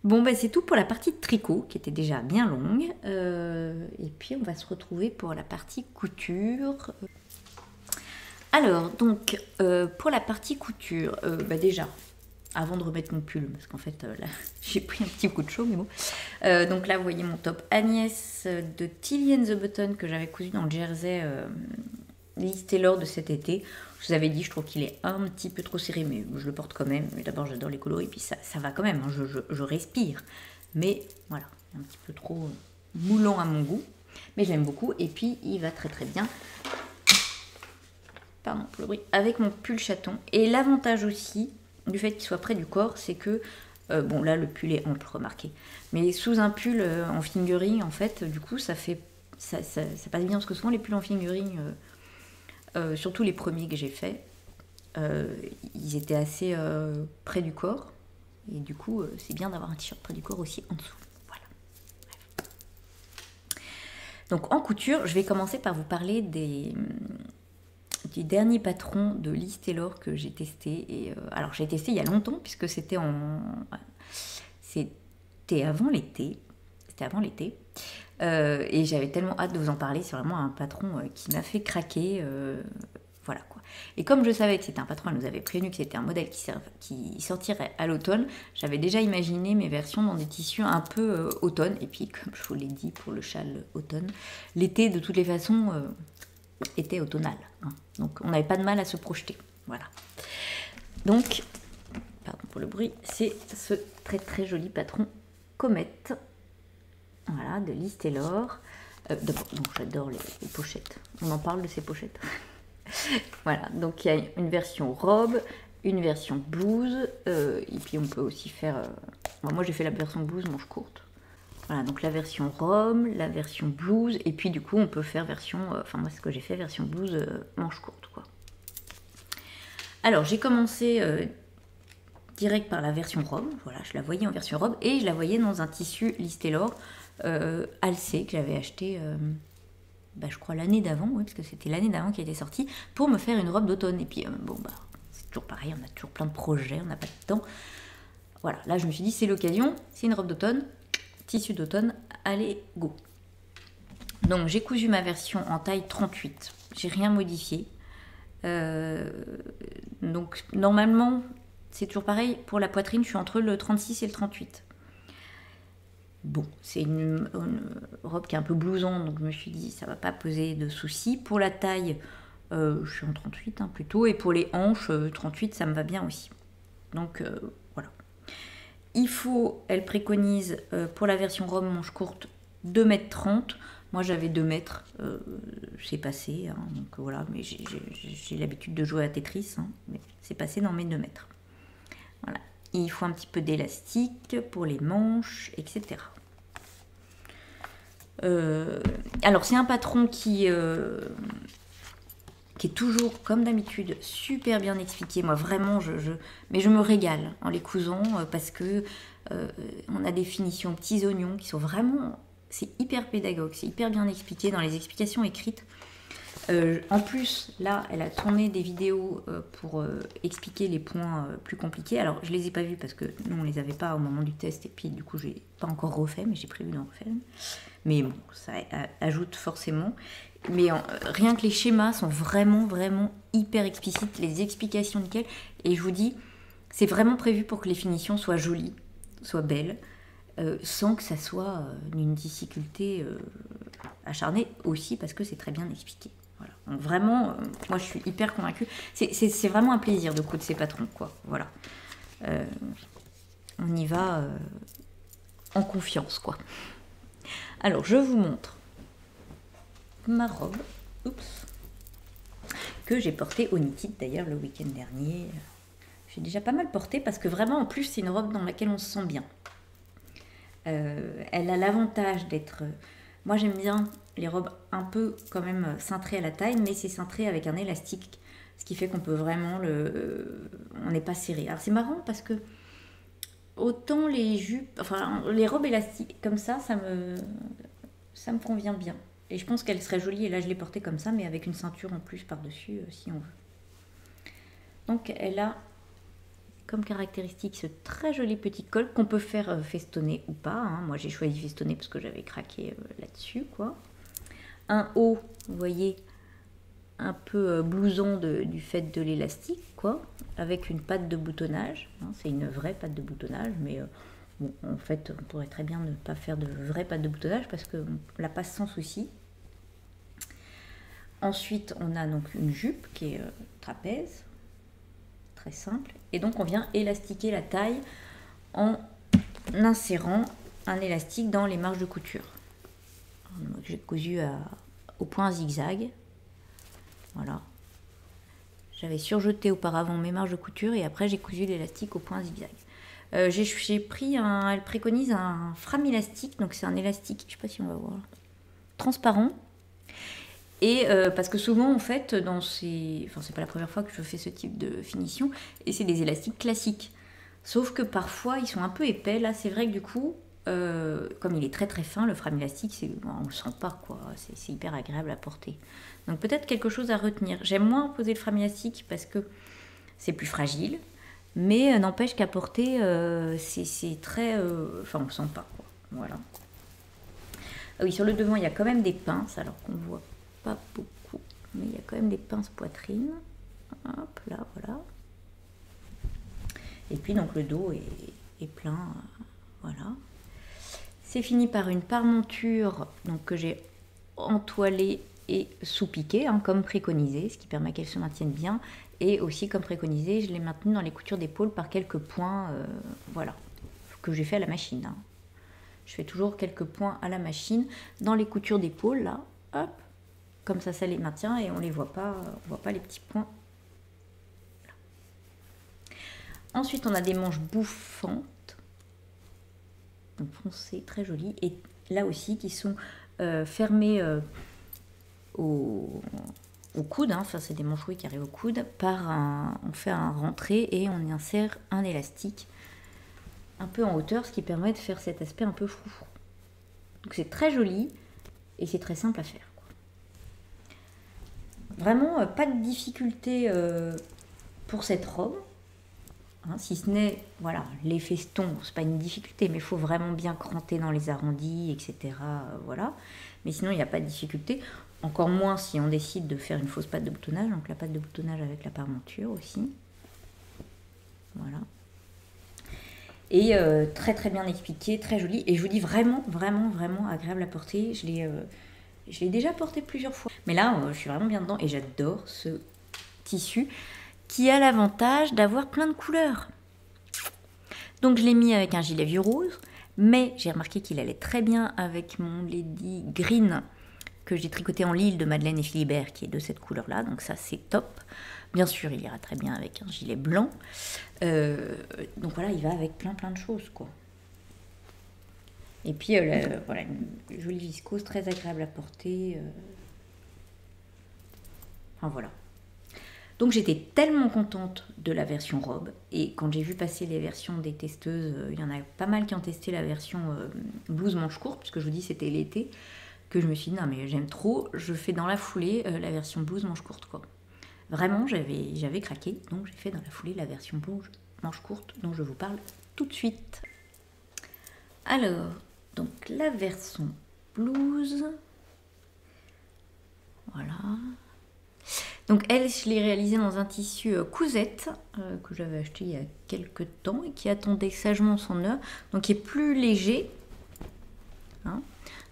Bon, c'est tout pour la partie de tricot, qui était déjà bien longue. Et puis, on va se retrouver pour la partie couture. Alors, donc, pour la partie couture, déjà, avant de remettre mon pull, parce qu'en fait, là, j'ai pris un petit coup de chaud, mais bon. Donc là, vous voyez mon top Agnès de Tilly and the Button, que j'avais cousu dans le jersey Liz Taylor de cet été. Je vous avais dit, je trouve qu'il est un petit peu trop serré, mais je le porte quand même. Mais d'abord, j'adore les coloris, puis ça va quand même, hein, je respire. Mais voilà, un petit peu trop moulant à mon goût. Mais j'aime beaucoup, et puis il va très très bien. Pardon pour le bruit. Avec mon pull chaton. Et l'avantage aussi du fait qu'il soit près du corps, c'est que, bon là le pull est ample, remarquez. Mais sous un pull en fingering, en fait, du coup, ça passe bien, parce que souvent les pulls en fingering... surtout les premiers que j'ai faits, ils étaient assez près du corps. Et du coup, c'est bien d'avoir un t-shirt près du corps aussi en dessous. Voilà. Bref. Donc en couture, je vais commencer par vous parler du dernier patron de Liz Taylor que j'ai testé. Et, alors j'ai testé il y a longtemps, puisque c'était avant l'été. C'était avant l'été. Et j'avais tellement hâte de vous en parler. C'est vraiment un patron qui m'a fait craquer. Voilà quoi. Et comme je savais que c'était un patron, elle nous avait prévenu que c'était un modèle qui sortirait à l'automne, j'avais déjà imaginé mes versions dans des tissus un peu automne. Et puis, comme je vous l'ai dit pour le châle automne, l'été de toutes les façons était automnal. Hein. Donc on n'avait pas de mal à se projeter. Voilà. Donc, pardon pour le bruit, c'est ce très très joli patron Comète. Voilà, de Liz Taylor. J'adore les pochettes. On en parle de ces pochettes. Voilà, donc il y a une version robe, une version blouse, et puis on peut aussi faire... moi j'ai fait la version blouse manche courte. Voilà, donc la version robe, la version blouse, et puis du coup on peut faire version... Enfin moi c'est ce que j'ai fait, version blouse manche courte, quoi. Alors j'ai commencé... direct par la version robe, voilà, je la voyais en version robe, et je la voyais dans un tissu Liz Taylor Alcé que j'avais acheté, je crois l'année d'avant, oui, parce que c'était l'année d'avant qui était sortie, pour me faire une robe d'automne. Et puis c'est toujours pareil, on a toujours plein de projets, on n'a pas de temps. Voilà, là je me suis dit c'est l'occasion, c'est une robe d'automne, tissu d'automne, allez go. Donc j'ai cousu ma version en taille 38, j'ai rien modifié. Donc normalement c'est toujours pareil, pour la poitrine je suis entre le 36 et le 38. Bon, c'est une robe qui est un peu blousante, donc je me suis dit ça va pas poser de soucis. Pour la taille, je suis en 38 plutôt, et pour les hanches, 38 ça me va bien aussi. Donc voilà. Elle préconise pour la version robe manche courte 2,30 m. Moi j'avais 2 mètres, c'est passé, hein, donc voilà, mais j'ai l'habitude de jouer à Tetris, hein, mais c'est passé dans mes 2 mètres. Voilà. Et il faut un petit peu d'élastique pour les manches, etc. Alors c'est un patron qui est toujours, comme d'habitude, super bien expliqué. Moi vraiment, mais je me régale en les cousant parce que On a des finitions petits oignons qui sont vraiment... C'est hyper pédagogue, c'est hyper bien expliqué dans les explications écrites. En plus, là, elle a tourné des vidéos pour expliquer les points plus compliqués. Alors, je les ai pas vus parce que nous, on les avait pas au moment du test. Et puis, du coup, j'ai pas encore refait, mais j'ai prévu d'en refaire. Mais bon, ça ajoute forcément. Mais rien que les schémas sont vraiment, vraiment hyper explicites. Les explications nickel. Et je vous dis, c'est vraiment prévu pour que les finitions soient jolies, soient belles, sans que ça soit d'une difficulté acharnée aussi parce que c'est très bien expliqué. Voilà. Donc vraiment, moi je suis hyper convaincue. C'est vraiment un plaisir de coudre ces patrons, quoi. Voilà. On y va en confiance, quoi. Alors, je vous montre ma robe, que j'ai portée au Knitted d'ailleurs le week-end dernier. J'ai déjà pas mal porté parce que vraiment, en plus, c'est une robe dans laquelle on se sent bien. Elle a l'avantage d'être... Moi, j'aime bien les robes un peu quand même cintrées à la taille, mais c'est cintré avec un élastique, ce qui fait qu'on peut vraiment on n'est pas serré. Alors, c'est marrant parce que autant les jupes, enfin, les robes élastiques comme ça me convient bien. Et je pense qu'elle serait jolie, et là, je l'ai portée comme ça, mais avec une ceinture en plus par-dessus, si on veut. Donc, elle a comme caractéristique ce très joli petit col qu'on peut faire festonner ou pas. Hein. Moi, j'ai choisi festonner parce que j'avais craqué là-dessus, quoi. Un haut, vous voyez, un peu blouson du fait de l'élastique, quoi, avec une patte de boutonnage. Hein. C'est une vraie patte de boutonnage, mais bon, en fait, on pourrait très bien ne pas faire de vraie patte de boutonnage parce qu'on la passe sans souci. Ensuite, on a donc une jupe qui est trapèze, très simple, et donc on vient élastiquer la taille en insérant un élastique dans les marges de couture. J'ai cousu au point zigzag, voilà. J'avais surjeté auparavant mes marges de couture et après j'ai cousu l'élastique au point zigzag. J'ai pris elle préconise un frame élastique, donc c'est un élastique, je sais pas si on va voir, transparent. Et parce que souvent, en fait, c'est pas la première fois que je fais ce type de finition, et c'est des élastiques classiques. Sauf que parfois, ils sont un peu épais. Là, c'est vrai que du coup, comme il est très très fin, le frame élastique, on le sent pas, quoi. C'est hyper agréable à porter. Donc peut-être quelque chose à retenir. J'aime moins poser le frame élastique parce que c'est plus fragile, mais n'empêche qu'à porter, c'est très... Enfin, on le sent pas, quoi. Voilà. Ah oui, sur le devant, il y a quand même des pinces, alors qu'on voit pas beaucoup, mais il y a quand même des pinces poitrine. Hop, là, voilà. Et puis donc le dos est plein, voilà. C'est fini par une parmenture donc, que j'ai entoilée et sous-piquée, hein, comme préconisé, ce qui permet qu'elle se maintienne bien. Et aussi, comme préconisé, je l'ai maintenue dans les coutures d'épaule par quelques points, voilà, que j'ai fait à la machine. Hein. Je fais toujours quelques points à la machine dans les coutures d'épaule, là, hop, comme ça les maintient et on voit pas les petits points. Là. Ensuite, on a des manches bouffantes, donc foncées, très jolies, et là aussi qui sont fermées au coude, hein. Enfin c'est des manches qui arrivent au coude, on fait un rentré et on y insère un élastique un peu en hauteur, ce qui permet de faire cet aspect un peu froufrou. Donc c'est très joli et c'est très simple à faire. Quoi. Vraiment, pas de difficulté pour cette robe, hein, si ce n'est, voilà, les festons, c'est pas une difficulté, mais il faut vraiment bien cranter dans les arrondis, etc. Voilà. Mais sinon, il n'y a pas de difficulté. Encore moins si on décide de faire une fausse patte de boutonnage, donc la patte de boutonnage avec la parmenture aussi. Voilà. Et très très bien expliqué, très joli. Et je vous dis vraiment, vraiment, vraiment agréable à porter. Je l'ai déjà porté plusieurs fois. Mais là, je suis vraiment bien dedans et j'adore ce tissu qui a l'avantage d'avoir plein de couleurs. Donc je l'ai mis avec un gilet vieux rose, mais j'ai remarqué qu'il allait très bien avec mon Lady Green que j'ai tricoté en Lille de Madeleine et Philibert qui est de cette couleur-là. Donc ça, c'est top. Bien sûr, il ira très bien avec un gilet blanc. Donc voilà, il va avec plein de choses, quoi. Et puis, voilà, une jolie viscose, très agréable à porter. Enfin, voilà. Donc j'étais tellement contente de la version robe, et quand j'ai vu passer les versions des testeuses, il y en a pas mal qui ont testé la version blouse manche courte, puisque je vous dis c'était l'été, que je me suis dit non mais j'aime trop, je fais dans la foulée la version blouse manche courte quoi. Vraiment j'avais craqué, donc j'ai fait dans la foulée la version blouse manche courte dont je vous parle tout de suite. Alors, donc la version blouse, voilà. Donc elle, je l'ai réalisée dans un tissu cousette que j'avais acheté il y a quelques temps et qui attendait sagement son heure. Donc qui est plus léger, hein,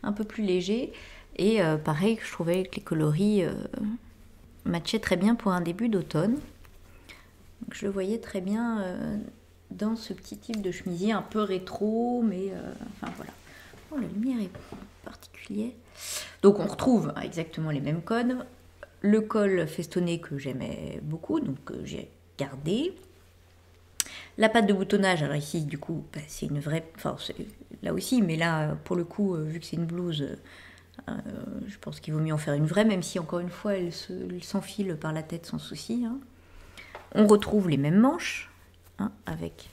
un peu plus léger. Et pareil, je trouvais que les coloris matchaient très bien pour un début d'automne. Je le voyais très bien dans ce petit type de chemisier un peu rétro, mais enfin voilà. Oh, la lumière est particulière. Donc on retrouve exactement les mêmes codes. Le col festonné que j'aimais beaucoup, donc j'ai gardé. La patte de boutonnage, alors ici du coup bah, c'est une vraie, enfin là aussi, mais là pour le coup vu que c'est une blouse, je pense qu'il vaut mieux en faire une vraie, même si encore une fois elle s'enfile par la tête sans souci. Hein. On retrouve les mêmes manches, hein, avec.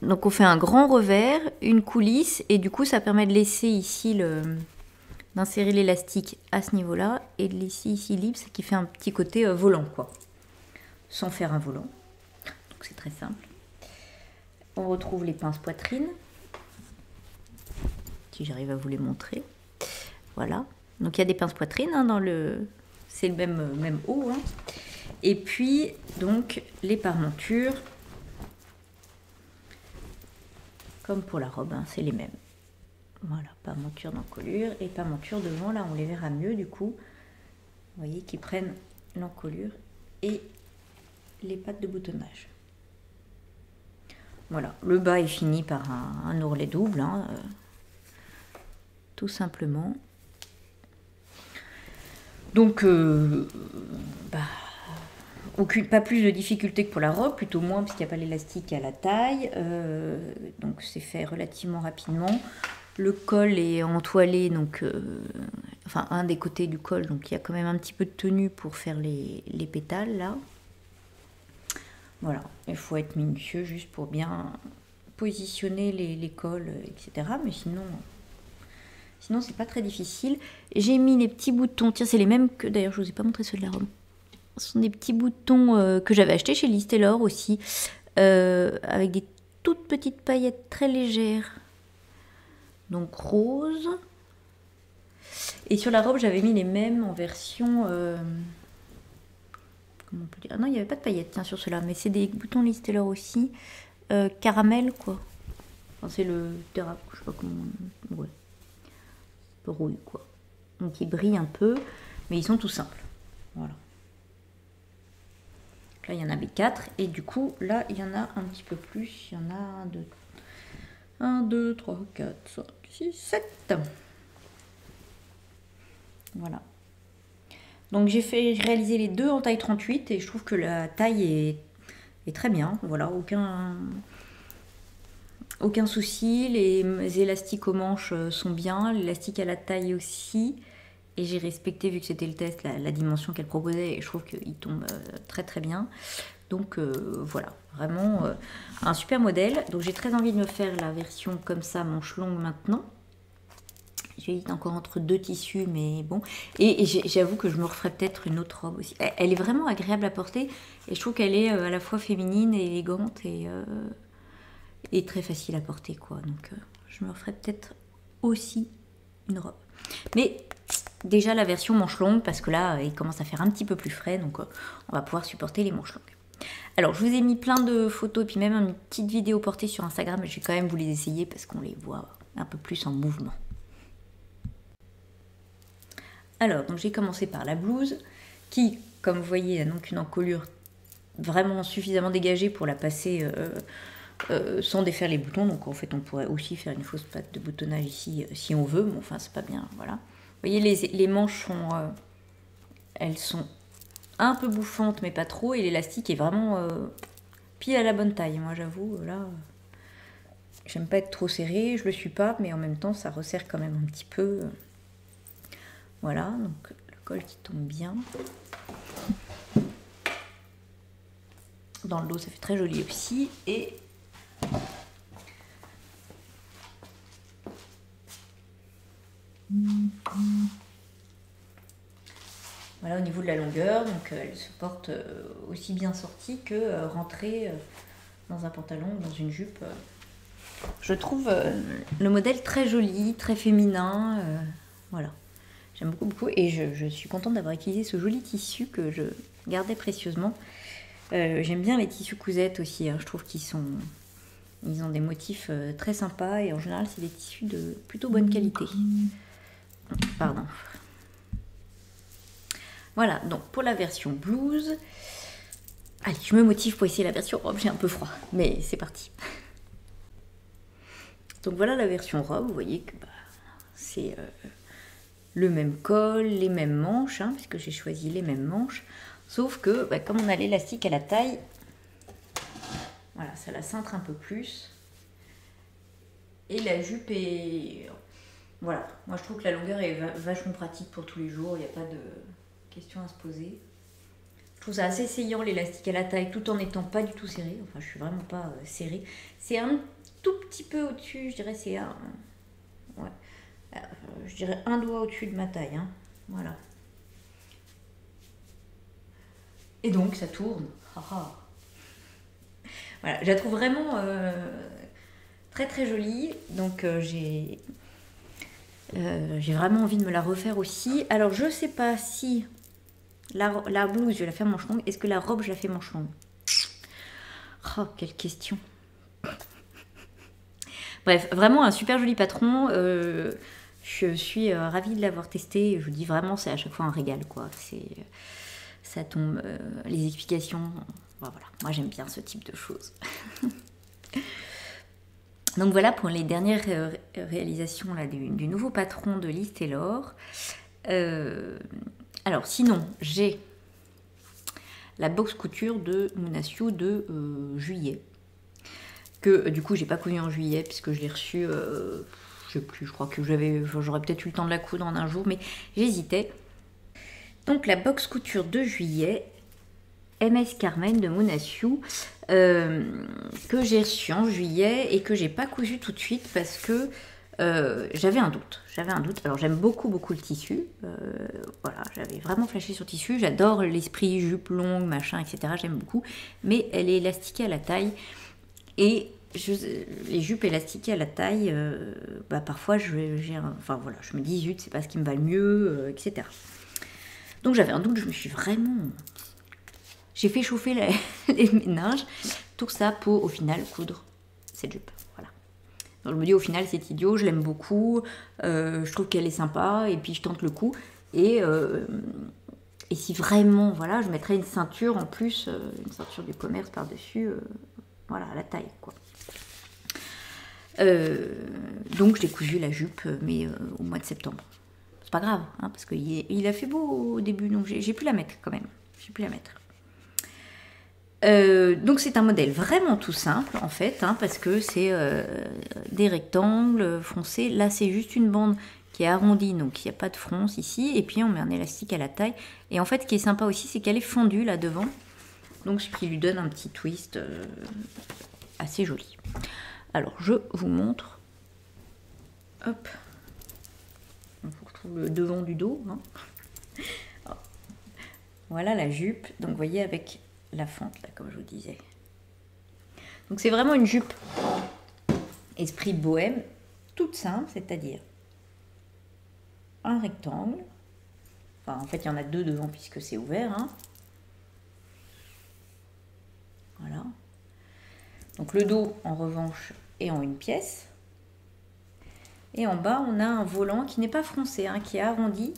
Donc on fait un grand revers, une coulisse, et du coup ça permet de laisser ici d'insérer l'élastique à ce niveau-là et de laisser ici libre, ce qui fait un petit côté volant, quoi. Sans faire un volant. Donc c'est très simple. On retrouve les pinces poitrine. Si j'arrive à vous les montrer. Voilà. Donc il y a des pinces poitrine hein, dans le... C'est le même haut. Hein. Et puis, donc, les paremontures. Comme pour la robe, hein, c'est les mêmes. Voilà, paremonture d'encolure et paremonture devant, là on les verra mieux du coup. Vous voyez qu'ils prennent l'encolure et les pattes de boutonnage. Voilà, le bas est fini par un ourlet double, hein, tout simplement. Donc, pas plus de difficulté que pour la robe, plutôt moins parce qu'il n'y a pas l'élastique à la taille. Donc c'est fait relativement rapidement. Le col est entoilé, donc, enfin un des côtés du col, donc il y a quand même un petit peu de tenue pour faire les pétales là. Voilà, il faut être minutieux juste pour bien positionner les cols, etc. Mais sinon c'est pas très difficile. J'ai mis les petits boutons, tiens c'est les mêmes que, d'ailleurs je vous ai pas montré ceux de la robe. Ce sont des petits boutons que j'avais achetés chez Liz Taylor aussi, avec des toutes petites paillettes très légères. Donc rose. Et sur la robe, j'avais mis les mêmes en version... comment on peut dire? Ah non, il n'y avait pas de paillettes tiens, sur cela, mais c'est des boutons Liz Taylor aussi. Caramel, quoi. Enfin, c'est le terrain, je sais pas comment... Ouais. Un peu rouille, quoi. Donc ils brillent un peu, mais ils sont tout simples. Voilà. Là, il y en avait 4. Et du coup, là, il y en a un petit peu plus. Il y en a 1, 2, 3, 4, 5, 6, 7. Voilà. Donc, j'ai réaliser les deux en taille 38. Et je trouve que la taille est très bien. Voilà, aucun souci. Les élastiques aux manches sont bien. L'élastique à la taille aussi. Et j'ai respecté, vu que c'était le test, la dimension qu'elle proposait. Et je trouve qu'il tombe très très bien. Donc voilà, vraiment un super modèle. Donc j'ai très envie de me faire la version comme ça, manche longue maintenant. J'hésite encore entre deux tissus, mais bon. Et j'avoue que je me referai peut-être une autre robe aussi. Elle est vraiment agréable à porter. Et je trouve qu'elle est à la fois féminine et élégante et très facile à porter, quoi. Donc je me referai peut-être aussi une robe. Mais déjà la version manche longue, parce que là, il commence à faire un petit peu plus frais. Donc on va pouvoir supporter les manches longues. Alors, je vous ai mis plein de photos et puis même une petite vidéo portée sur Instagram. Je vais quand même vous les essayer parce qu'on les voit un peu plus en mouvement. Alors, donc j'ai commencé par la blouse qui, comme vous voyez, a donc une encolure vraiment suffisamment dégagée pour la passer sans défaire les boutons. Donc en fait, on pourrait aussi faire une fausse patte de boutonnage ici si on veut. Mais enfin, c'est pas bien, voilà. Vous voyez, les manches sont... elles sont... un peu bouffante mais pas trop, et l'élastique est vraiment pile à la bonne taille. Moi j'avoue, là j'aime pas être trop serré, je le suis pas, mais en même temps ça resserre quand même un petit peu. Voilà, donc le col qui tombe bien. Dans le dos, ça fait très joli aussi. Et voilà, au niveau de la longueur, donc elle se porte aussi bien sortie que rentrée dans un pantalon ou dans une jupe. Je trouve le modèle très joli, très féminin. Voilà, j'aime beaucoup, beaucoup. Et je suis contente d'avoir utilisé ce joli tissu que je gardais précieusement. J'aime bien les tissus cousettes aussi, hein. Je trouve ils ont des motifs très sympas et en général c'est des tissus de plutôt bonne qualité. Pardon. Voilà, donc pour la version blouse, allez, je me motive pour essayer la version robe, j'ai un peu froid, mais c'est parti. Donc voilà la version robe, vous voyez que c'est le même col, les mêmes manches, hein, puisque j'ai choisi les mêmes manches. Sauf que, comme on a l'élastique à la taille, voilà, ça la cintre un peu plus. Et la jupe est... Voilà, moi je trouve que la longueur est vachement pratique pour tous les jours, il n'y a pas de question à se poser. Je trouve ça assez essayant l'élastique à la taille, tout en n'étant pas du tout serré. Enfin, je suis vraiment pas serrée. C'est un tout petit peu au-dessus, je dirais, c'est un... Ouais, je dirais un doigt au-dessus de ma taille, hein. Voilà. Et donc, ça tourne. Voilà, je la trouve vraiment très très jolie. Donc, j'ai vraiment envie de me la refaire aussi. Alors, je sais pas si la blouse, je vais la faire manche longue. Est-ce que la robe, je la fais manche longue? Oh, quelle question. Bref, vraiment un super joli patron. Je suis ravie de l'avoir testé. Je vous dis vraiment, c'est à chaque fois un régal, quoi. Ça tombe, les explications, voilà, moi j'aime bien ce type de choses. Donc voilà pour les dernières réalisations là, du nouveau patron de Liz Taylor. Alors sinon, j'ai la box couture de Munasyu de juillet, que du coup j'ai pas cousu en juillet puisque je l'ai reçu, je sais plus, je crois que j'aurais peut-être eu le temps de la coudre en un jour, mais j'hésitais. Donc la box couture de juillet, MS Carmen de Munasyu, que j'ai reçu en juillet et que j'ai pas cousu tout de suite parce que j'avais un doute. Alors j'aime beaucoup beaucoup le tissu. Voilà, j'avais vraiment flashé sur le tissu. J'adore l'esprit jupe longue, machin, etc. J'aime beaucoup. Mais elle est élastiquée à la taille. Et les jupes élastiquées à la taille, parfois je me dis zut, c'est pas ce qui me va le mieux, etc. Donc j'avais un doute, j'ai fait chauffer les méninges, tout ça pour au final coudre cette jupe. Voilà. Donc je me dis au final c'est idiot, je l'aime beaucoup, je trouve qu'elle est sympa et puis je tente le coup. Et si vraiment, voilà, je mettrais une ceinture en plus, une ceinture du commerce par-dessus, voilà, à la taille, quoi. Donc j'ai cousu la jupe, mais au mois de septembre. C'est pas grave, hein, parce qu'il a fait beau au début, donc j'ai pu la mettre quand même. Donc c'est un modèle vraiment tout simple en fait, hein, parce que c'est des rectangles foncés. Là c'est juste une bande qui est arrondie, donc il n'y a pas de fronce ici. Et puis on met un élastique à la taille. Et en fait ce qui est sympa aussi, c'est qu'elle est fendue là devant. Donc ce qui lui donne un petit twist assez joli. Alors je vous montre. Hop. Il faut retrouver le devant du dos. Hein. Voilà la jupe. Donc vous voyez avec la fente là, comme je vous disais. Donc c'est vraiment une jupe esprit bohème, toute simple, c'est-à-dire un rectangle. Enfin en fait il y en a deux devant puisque c'est ouvert. Hein. Voilà. Donc le dos en revanche est en une pièce. Et en bas, on a un volant qui n'est pas froncé, hein, qui est arrondi.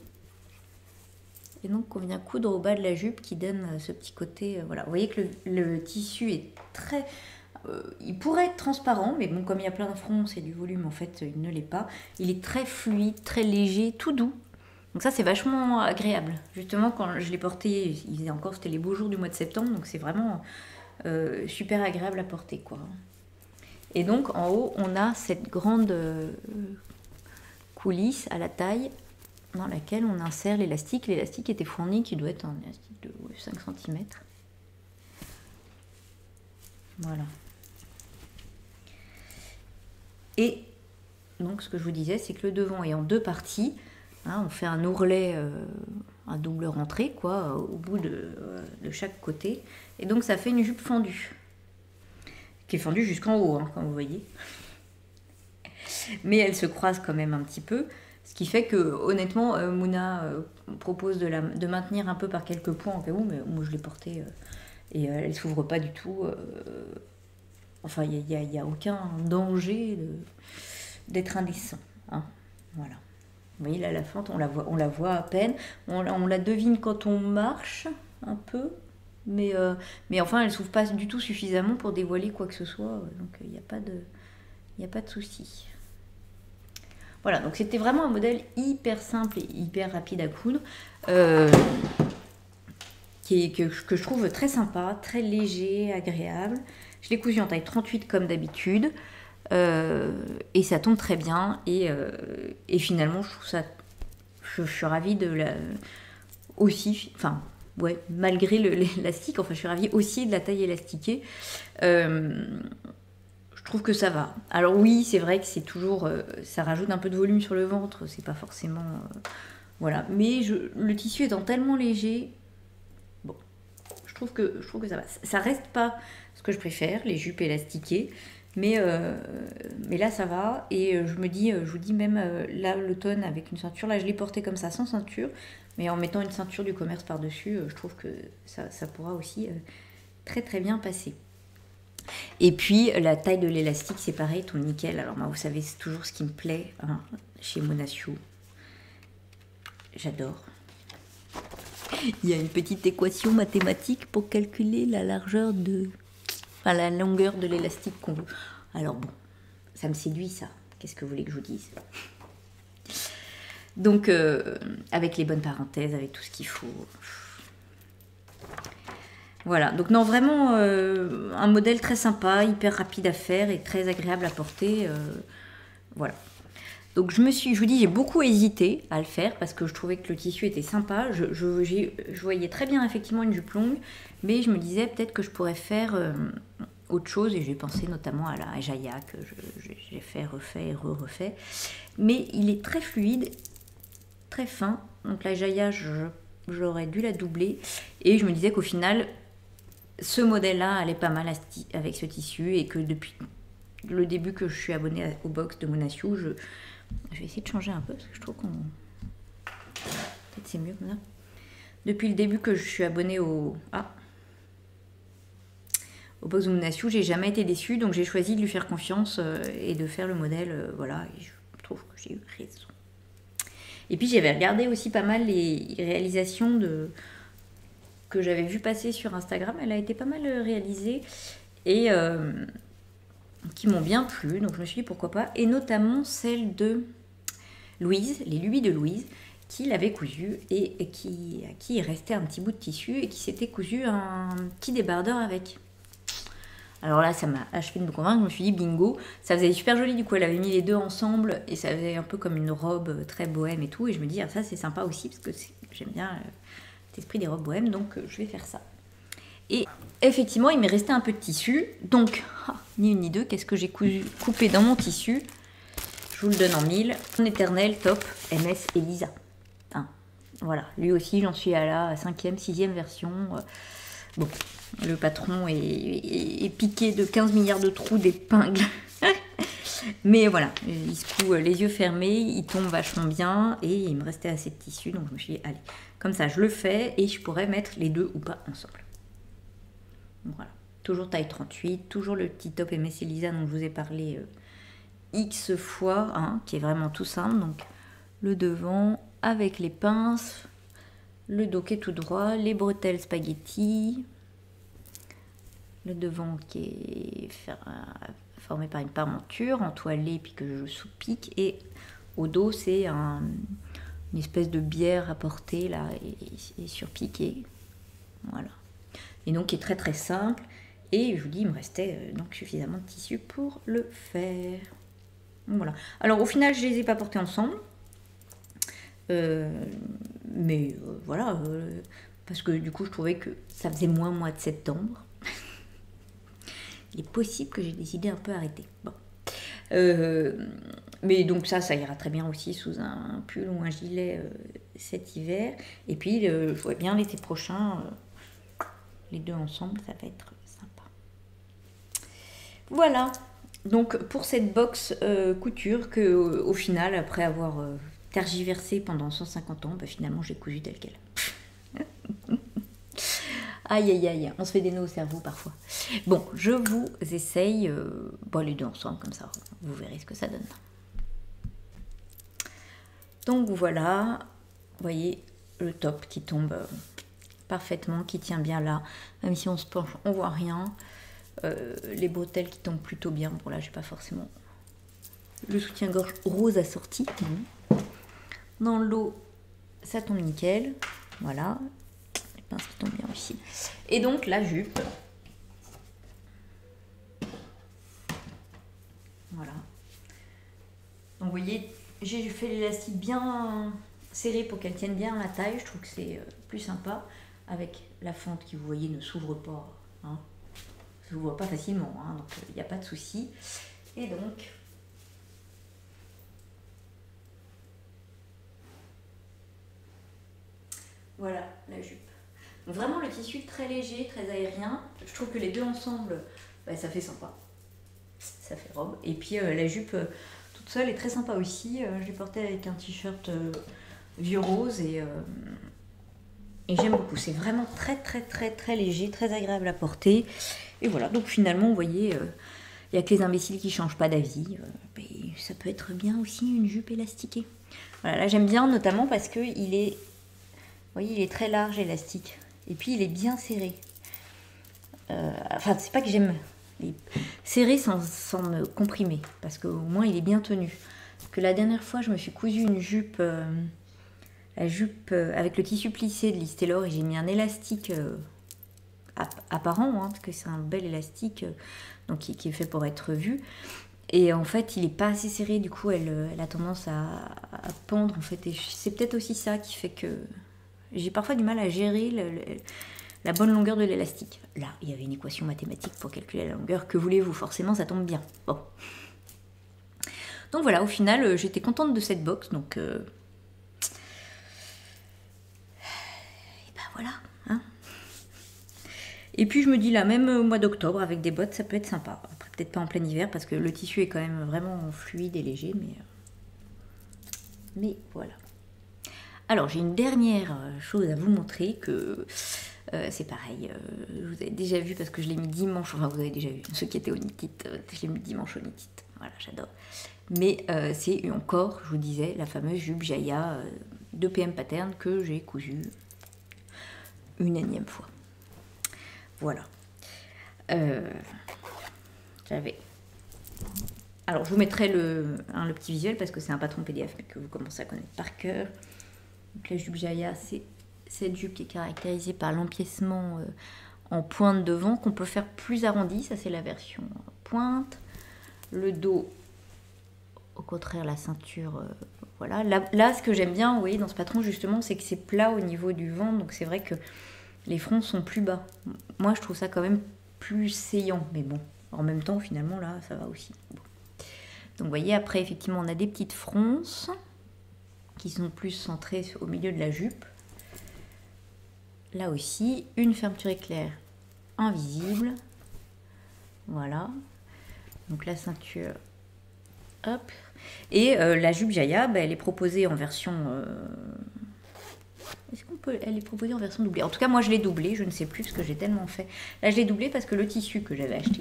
Et donc, on vient coudre au bas de la jupe qui donne ce petit côté... voilà. Vous voyez que le tissu est très... il pourrait être transparent, mais bon, comme il y a plein de fronces et du volume, en fait, il ne l'est pas. Il est très fluide, très léger, tout doux. Donc ça, c'est vachement agréable. Justement, quand je l'ai porté, c'était les beaux jours du mois de septembre, donc c'est vraiment super agréable à porter, quoi. Et donc en haut, on a cette grande coulisse à la taille dans laquelle on insère l'élastique. L'élastique était fourni qui doit être un élastique de 5 cm. Voilà. Et donc ce que je vous disais, c'est que le devant est en 2 parties. Hein, on fait un ourlet, un double rentrée, quoi, au bout de chaque côté. Et donc ça fait une jupe fendue. Qui est fendue jusqu'en haut, hein, comme vous voyez. Mais elle se croise quand même un petit peu. Ce qui fait que, honnêtement, Mouna propose de maintenir un peu par quelques points en cas où, mais moi je l'ai portée et elle ne s'ouvre pas du tout. Enfin, il n'y a aucun danger d'être indécent. Hein, voilà. Vous voyez, là, la fente, on la voit à peine. On la devine quand on marche, un peu. Mais enfin, elle ne s'ouvre pas du tout suffisamment pour dévoiler quoi que ce soit. Donc, il n'y a pas de souci. Voilà, donc c'était vraiment un modèle hyper simple et hyper rapide à coudre, que je trouve très sympa, très léger, agréable. Je l'ai cousu en taille 38 comme d'habitude, et ça tombe très bien. Et finalement, je trouve ça, je suis ravie de la aussi, enfin ouais, malgré l'élastique, enfin je suis ravie aussi de la taille élastiquée. Je trouve que ça va. Alors oui, c'est vrai que c'est toujours... ça rajoute un peu de volume sur le ventre, c'est pas forcément... voilà. Mais le tissu étant tellement léger, bon, je trouve que ça va. Ça reste pas ce que je préfère, les jupes élastiquées, mais là ça va. Et je vous dis même là l'automne avec une ceinture, là je l'ai porté comme ça sans ceinture, mais en mettant une ceinture du commerce par-dessus, je trouve que ça pourra aussi très très bien passer. Et puis la taille de l'élastique, c'est pareil, ton nickel. Alors moi, vous savez, c'est toujours ce qui me plaît hein, chez Mona Scio. J'adore. Il y a une petite équation mathématique pour calculer la largeur enfin, la longueur de l'élastique qu'on veut. Alors bon, ça me séduit ça. Qu'est-ce que vous voulez que je vous dise? Donc avec les bonnes parenthèses, avec tout ce qu'il faut. Voilà, donc non, vraiment un modèle très sympa, hyper rapide à faire et très agréable à porter. Voilà. Donc je vous dis, j'ai beaucoup hésité à le faire parce que je trouvais que le tissu était sympa. Je voyais très bien effectivement une jupe longue, mais je me disais peut-être que je pourrais faire autre chose et j'ai pensé notamment à la Jaya que j'ai fait, refait et refait. Mais il est très fluide, très fin. Donc la Jaya, j'aurais dû la doubler et je me disais qu'au final... ce modèle-là allait pas mal avec ce tissu et que depuis le début que je suis abonnée au box de Mona Scio, je vais essayer de changer un peu parce que je trouve qu'on... peut-être c'est mieux comme ça. Depuis le début que je suis abonnée au box de Mona Scio, j'ai jamais été déçue, donc j'ai choisi de lui faire confiance et de faire le modèle, voilà, et je trouve que j'ai eu raison. Et puis j'avais regardé aussi pas mal les réalisations que j'avais vu passer sur Instagram, elle a été pas mal réalisée et qui m'ont bien plu, donc je me suis dit pourquoi pas, et notamment celle de Louise, les Lubies de Louise, qui l'avait cousu et à qui il restait un petit bout de tissu et qui s'était cousu un petit débardeur avec. Alors là, ça m'a achevé de me convaincre, je me suis dit bingo, ça faisait super joli, du coup elle avait mis les deux ensemble et ça faisait un peu comme une robe très bohème et tout, et je me dis ah, ça c'est sympa aussi parce que j'aime bien... esprit des robes bohèmes, donc je vais faire ça. Et effectivement, il m'est resté un peu de tissu, donc ni une ni deux, qu'est-ce que j'ai coupé dans mon tissu? Je vous le donne en mille. Mon éternel top MS Elisa. Hein, voilà, lui aussi, j'en suis à la 5e, 6e version. Bon, le patron est piqué de 15 milliards de trous d'épingles. Mais voilà, il se coud les yeux fermés, il tombe vachement bien et il me restait assez de tissu, donc je me suis dit, allez, comme ça je le fais et je pourrais mettre les deux ou pas ensemble. Voilà, toujours taille 38, toujours le petit top MS Elisa dont je vous ai parlé X fois, hein, qui est vraiment tout simple. Donc le devant avec les pinces, le dos qui est tout droit, les bretelles spaghetti, le devant qui est formé par une parementure entoilée puis que je sous-pique, et au dos c'est une espèce de bière à porter là et surpiqué, voilà, et donc qui est très très simple. Et je vous dis, il me restait donc suffisamment de tissu pour le faire. Voilà. Alors au final, je les ai pas portés ensemble. Mais voilà, parce que du coup je trouvais que ça faisait moins mois de septembre. Il est possible que j'ai décidé un peu arrêter. Bon. Mais donc ça ira très bien aussi sous un pull ou un gilet cet hiver. Et puis je vois bien l'été prochain, les deux ensemble, ça va être sympa. Voilà, donc pour cette box couture que au final, après avoir tergiversé pendant 150 ans, bah, finalement j'ai cousu tel quel. Aïe aïe aïe, on se fait des nœuds au cerveau parfois. Bon, je vous essaye les deux ensemble, comme ça, vous verrez ce que ça donne. Donc voilà, vous voyez le top qui tombe parfaitement, qui tient bien là. Même si on se penche, on voit rien. Les bretelles qui tombent plutôt bien. Bon là, j'ai pas forcément le soutien-gorge rose assorti. Dans l'eau, ça tombe nickel. Voilà. Les pinces qui tombent bien aussi. Et donc la jupe. Voilà. Donc vous voyez, j'ai fait l'élastique bien serré pour qu'elle tienne bien à la taille. Je trouve que c'est plus sympa. Avec la fente qui, vous voyez, ne s'ouvre pas. Hein. Ça s'ouvre pas facilement, hein, donc il n'y a pas de souci. Et donc, voilà la jupe. Donc vraiment le tissu très léger, très aérien. Je trouve que les deux ensemble, bah, ça fait sympa. Ça fait robe. Et puis la jupe toute seule est très sympa aussi. Je l'ai portée avec un t-shirt vieux rose et j'aime beaucoup. C'est vraiment très très très très léger, très agréable à porter. Et voilà, donc finalement, vous voyez, il n'y a que les imbéciles qui ne changent pas d'avis. Mais ça peut être bien aussi une jupe élastiquée. Voilà, là j'aime bien notamment parce que il est, vous voyez, il est très large élastique. Et puis il est bien serré. Enfin, c'est pas que j'aime serré sans me comprimer, parce qu'au moins il est bien tenu. Parce que la dernière fois, je me suis cousu une jupe, la jupe avec le tissu plissé de Listelor, et j'ai mis un élastique apparent, hein, parce que c'est un bel élastique donc qui est fait pour être vu. Et en fait, il n'est pas assez serré, du coup, elle a tendance à pendre, en fait. Et c'est peut-être aussi ça qui fait que j'ai parfois du mal à gérer la bonne longueur de l'élastique. Là, il y avait une équation mathématique pour calculer la longueur. Que voulez-vous? Forcément, ça tombe bien. Bon. Donc voilà, au final, j'étais contente de cette box. Donc, et ben voilà. Hein. Et puis, je me dis là, même au mois d'octobre, avec des bottes, ça peut être sympa. Après, peut-être pas en plein hiver, parce que le tissu est quand même vraiment fluide et léger. Mais voilà. Alors, j'ai une dernière chose à vous montrer que... c'est pareil, vous avez déjà vu parce que je l'ai mis dimanche, enfin vous avez déjà vu, ceux qui étaient au Knit-It, je l'ai mis dimanche au Knit-It, voilà, j'adore. Mais c'est encore, je vous disais, la fameuse jupe Jaya de PM Pattern que j'ai cousue une énième fois. Voilà. J'avais... Alors je vous mettrai le petit visuel parce que c'est un patron PDF mais que vous commencez à connaître par cœur. Donc la jupe Jaya, c'est cette jupe qui est caractérisée par l'empiècement en pointe devant, qu'on peut faire plus arrondi, ça c'est la version pointe. Le dos, au contraire, la ceinture, voilà. Là, ce que j'aime bien, vous voyez, dans ce patron, justement, c'est que c'est plat au niveau du ventre, donc c'est vrai que les fronts sont plus bas. Moi, je trouve ça quand même plus saillant, mais bon, en même temps, finalement, là, ça va aussi. Bon. Donc, vous voyez, après, effectivement, on a des petites fronces qui sont plus centrées au milieu de la jupe. Là aussi, une fermeture éclair invisible. Voilà. Donc la ceinture. Hop. Et la jupe Jaya, bah, elle est proposée en version... Est-ce qu'on peut... Elle est proposée en version doublée. En tout cas, moi, je l'ai doublée. Je ne sais plus ce que j'ai tellement fait. Là, je l'ai doublée parce que le tissu que j'avais acheté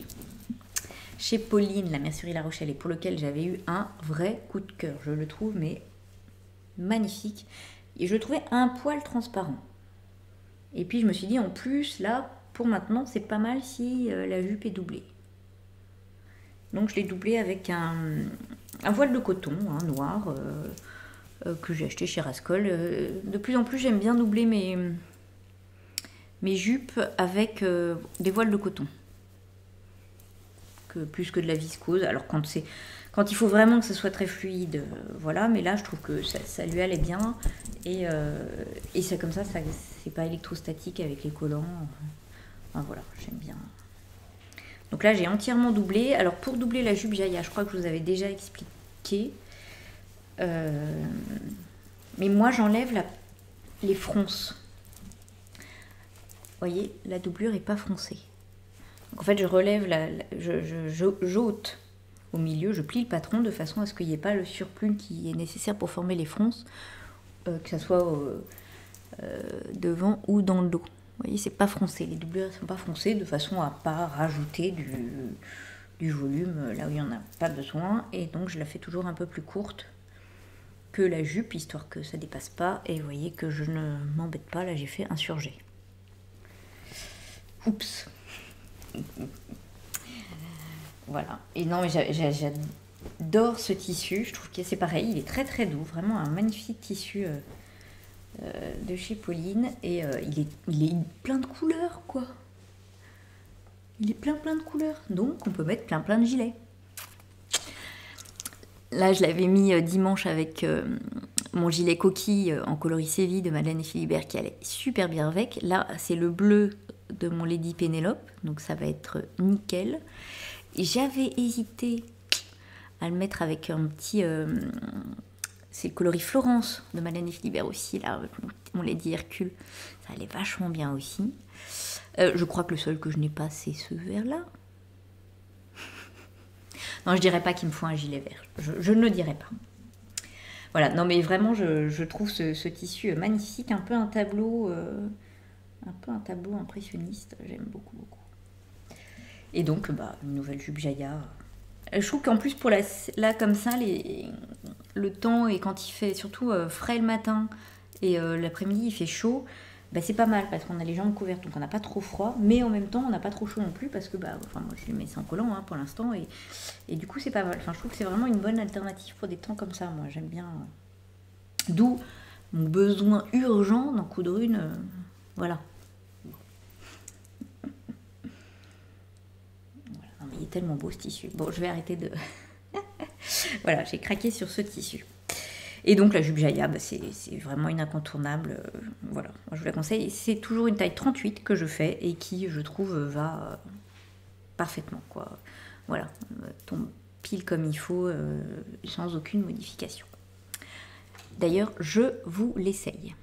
chez Pauline, la mercerie La Rochelle, et pour lequel j'avais eu un vrai coup de cœur. Je le trouve, mais magnifique. Et je le trouvais un poil transparent. Et puis je me suis dit, en plus, là, pour maintenant, c'est pas mal si la jupe est doublée. Donc je l'ai doublée avec un voile de coton, hein, noir, que j'ai acheté chez Rascol. De plus en plus, j'aime bien doubler mes jupes avec des voiles de coton. Plus que de la viscose. Alors quand Quand il faut vraiment que ce soit très fluide, voilà. Mais là, je trouve que ça lui allait bien. Et c'est comme ça c'est pas électrostatique avec les collants. Enfin, voilà, j'aime bien. Donc là, j'ai entièrement doublé. Alors, pour doubler la jupe Jaya, je crois que je vous avais déjà expliqué. Mais moi, j'enlève les fronces. Vous voyez, la doublure n'est pas froncée. Donc, en fait, je relève, j'ôte au milieu, je plie le patron de façon à ce qu'il n'y ait pas le surplus qui est nécessaire pour former les fronces, que ce soit devant ou dans le dos. Vous voyez, c'est pas froncé, les doublures ne sont pas froncées de façon à pas rajouter du volume là où il n'y en a pas besoin. Et donc je la fais toujours un peu plus courte que la jupe, histoire que ça dépasse pas. Et vous voyez que je ne m'embête pas, là j'ai fait un surjet. Oups. Voilà. Et non, mais j'adore ce tissu, je trouve que c'est pareil, il est très très doux, vraiment un magnifique tissu de chez Pauline, et il est plein de couleurs, quoi. Il est plein de couleurs, donc on peut mettre plein de gilets. Là, je l'avais mis dimanche avec mon gilet coquille en coloris Séville de Madeleine et Philibert qui allait super bien avec. Là, c'est le bleu de mon Lady Pénélope, donc ça va être nickel. Et j'avais hésité à le mettre avec un petit... c'est le coloris Florence de Madeleine et Philibert aussi, là, mon Lady Hercule. Ça allait vachement bien aussi. Je crois que le seul que je n'ai pas, c'est ce vert-là. Non, je dirais pas qu'il me faut un gilet vert. Je ne le dirais pas. Voilà, non mais vraiment, je trouve ce tissu magnifique, un peu un tableau impressionniste. J'aime beaucoup. Et donc, une nouvelle jupe Jaya. Je trouve qu'en plus, pour là comme ça, le temps, et quand il fait surtout frais le matin et l'après-midi, il fait chaud, c'est pas mal parce qu'on a les jambes couvertes, donc on n'a pas trop froid, mais en même temps, on n'a pas trop chaud non plus parce que, moi, je lui mets sans collant pour l'instant, et du coup, c'est pas mal. Enfin, je trouve que c'est vraiment une bonne alternative pour des temps comme ça. Moi, j'aime bien. D'où mon besoin urgent d'en coudre une. Voilà. Il est tellement beau ce tissu. Bon, je vais arrêter de... Voilà, j'ai craqué sur ce tissu. Et donc la jupe Jaya, c'est vraiment une incontournable. Voilà, moi, je vous la conseille. C'est toujours une taille 38 que je fais et qui, je trouve, va parfaitement, quoi. Voilà, tombe pile comme il faut, sans aucune modification. D'ailleurs, je vous l'essaye.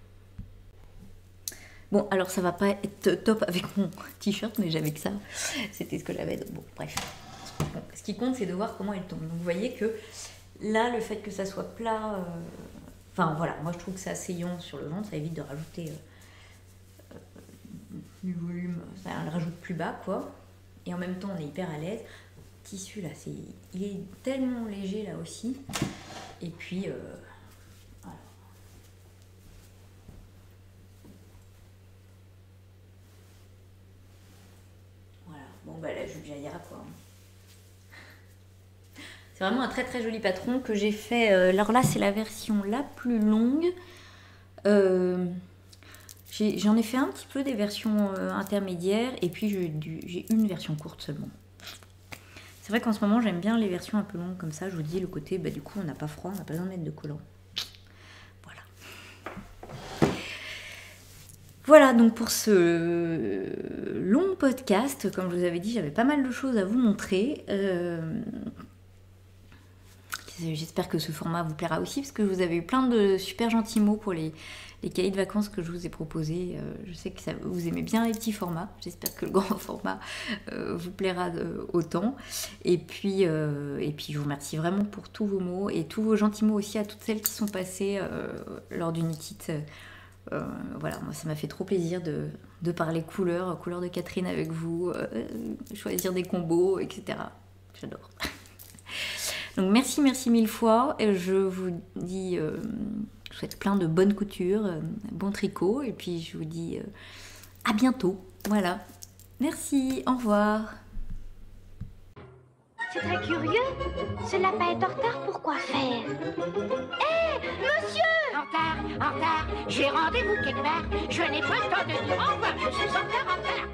Bon, alors ça va pas être top avec mon t-shirt, mais j'avais que ça. C'était ce que j'avais. Bon, bref. Bon, ce qui compte, c'est de voir comment il tombe. Donc vous voyez que là, le fait que ça soit plat... Enfin voilà, moi je trouve que c'est assez yon sur le ventre, ça évite de rajouter du volume. Ça le rajoute plus bas, quoi. Et en même temps, on est hyper à l'aise. Le tissu, là, il est tellement léger, là aussi. Et puis... Bon, la jupe Jaya, quoi. C'est vraiment un très très joli patron que j'ai fait. Alors là, c'est la version la plus longue. J'en ai fait un petit peu des versions intermédiaires. Et puis, j'ai une version courte seulement. C'est vrai qu'en ce moment, j'aime bien les versions un peu longues comme ça. Je vous dis, le côté, du coup, on n'a pas froid, on n'a pas besoin de mettre de collant. Voilà, donc pour ce long podcast, comme je vous avais dit, j'avais pas mal de choses à vous montrer. J'espère que ce format vous plaira aussi, parce que vous avez eu plein de super gentils mots pour les cahiers de vacances que je vous ai proposés. Je sais que vous aimez bien les petits formats. J'espère que le grand format vous plaira autant. Et puis, je vous remercie vraiment pour tous vos mots et tous vos gentils mots aussi à toutes celles qui sont passées lors du Knit It. Voilà, moi ça m'a fait trop plaisir de parler couleurs de Catherine avec vous, choisir des combos, etc. J'adore. Donc merci mille fois. Et je vous dis, je vous souhaite plein de bonnes coutures, bon tricot, et puis je vous dis à bientôt. Voilà. Merci, au revoir. C'est très curieux. Ce lapin est en retard, pourquoi faire? Hé, monsieur! En retard, j'ai rendez-vous quelque part. Je n'ai pas le temps de dire au revoir, je suis en retard.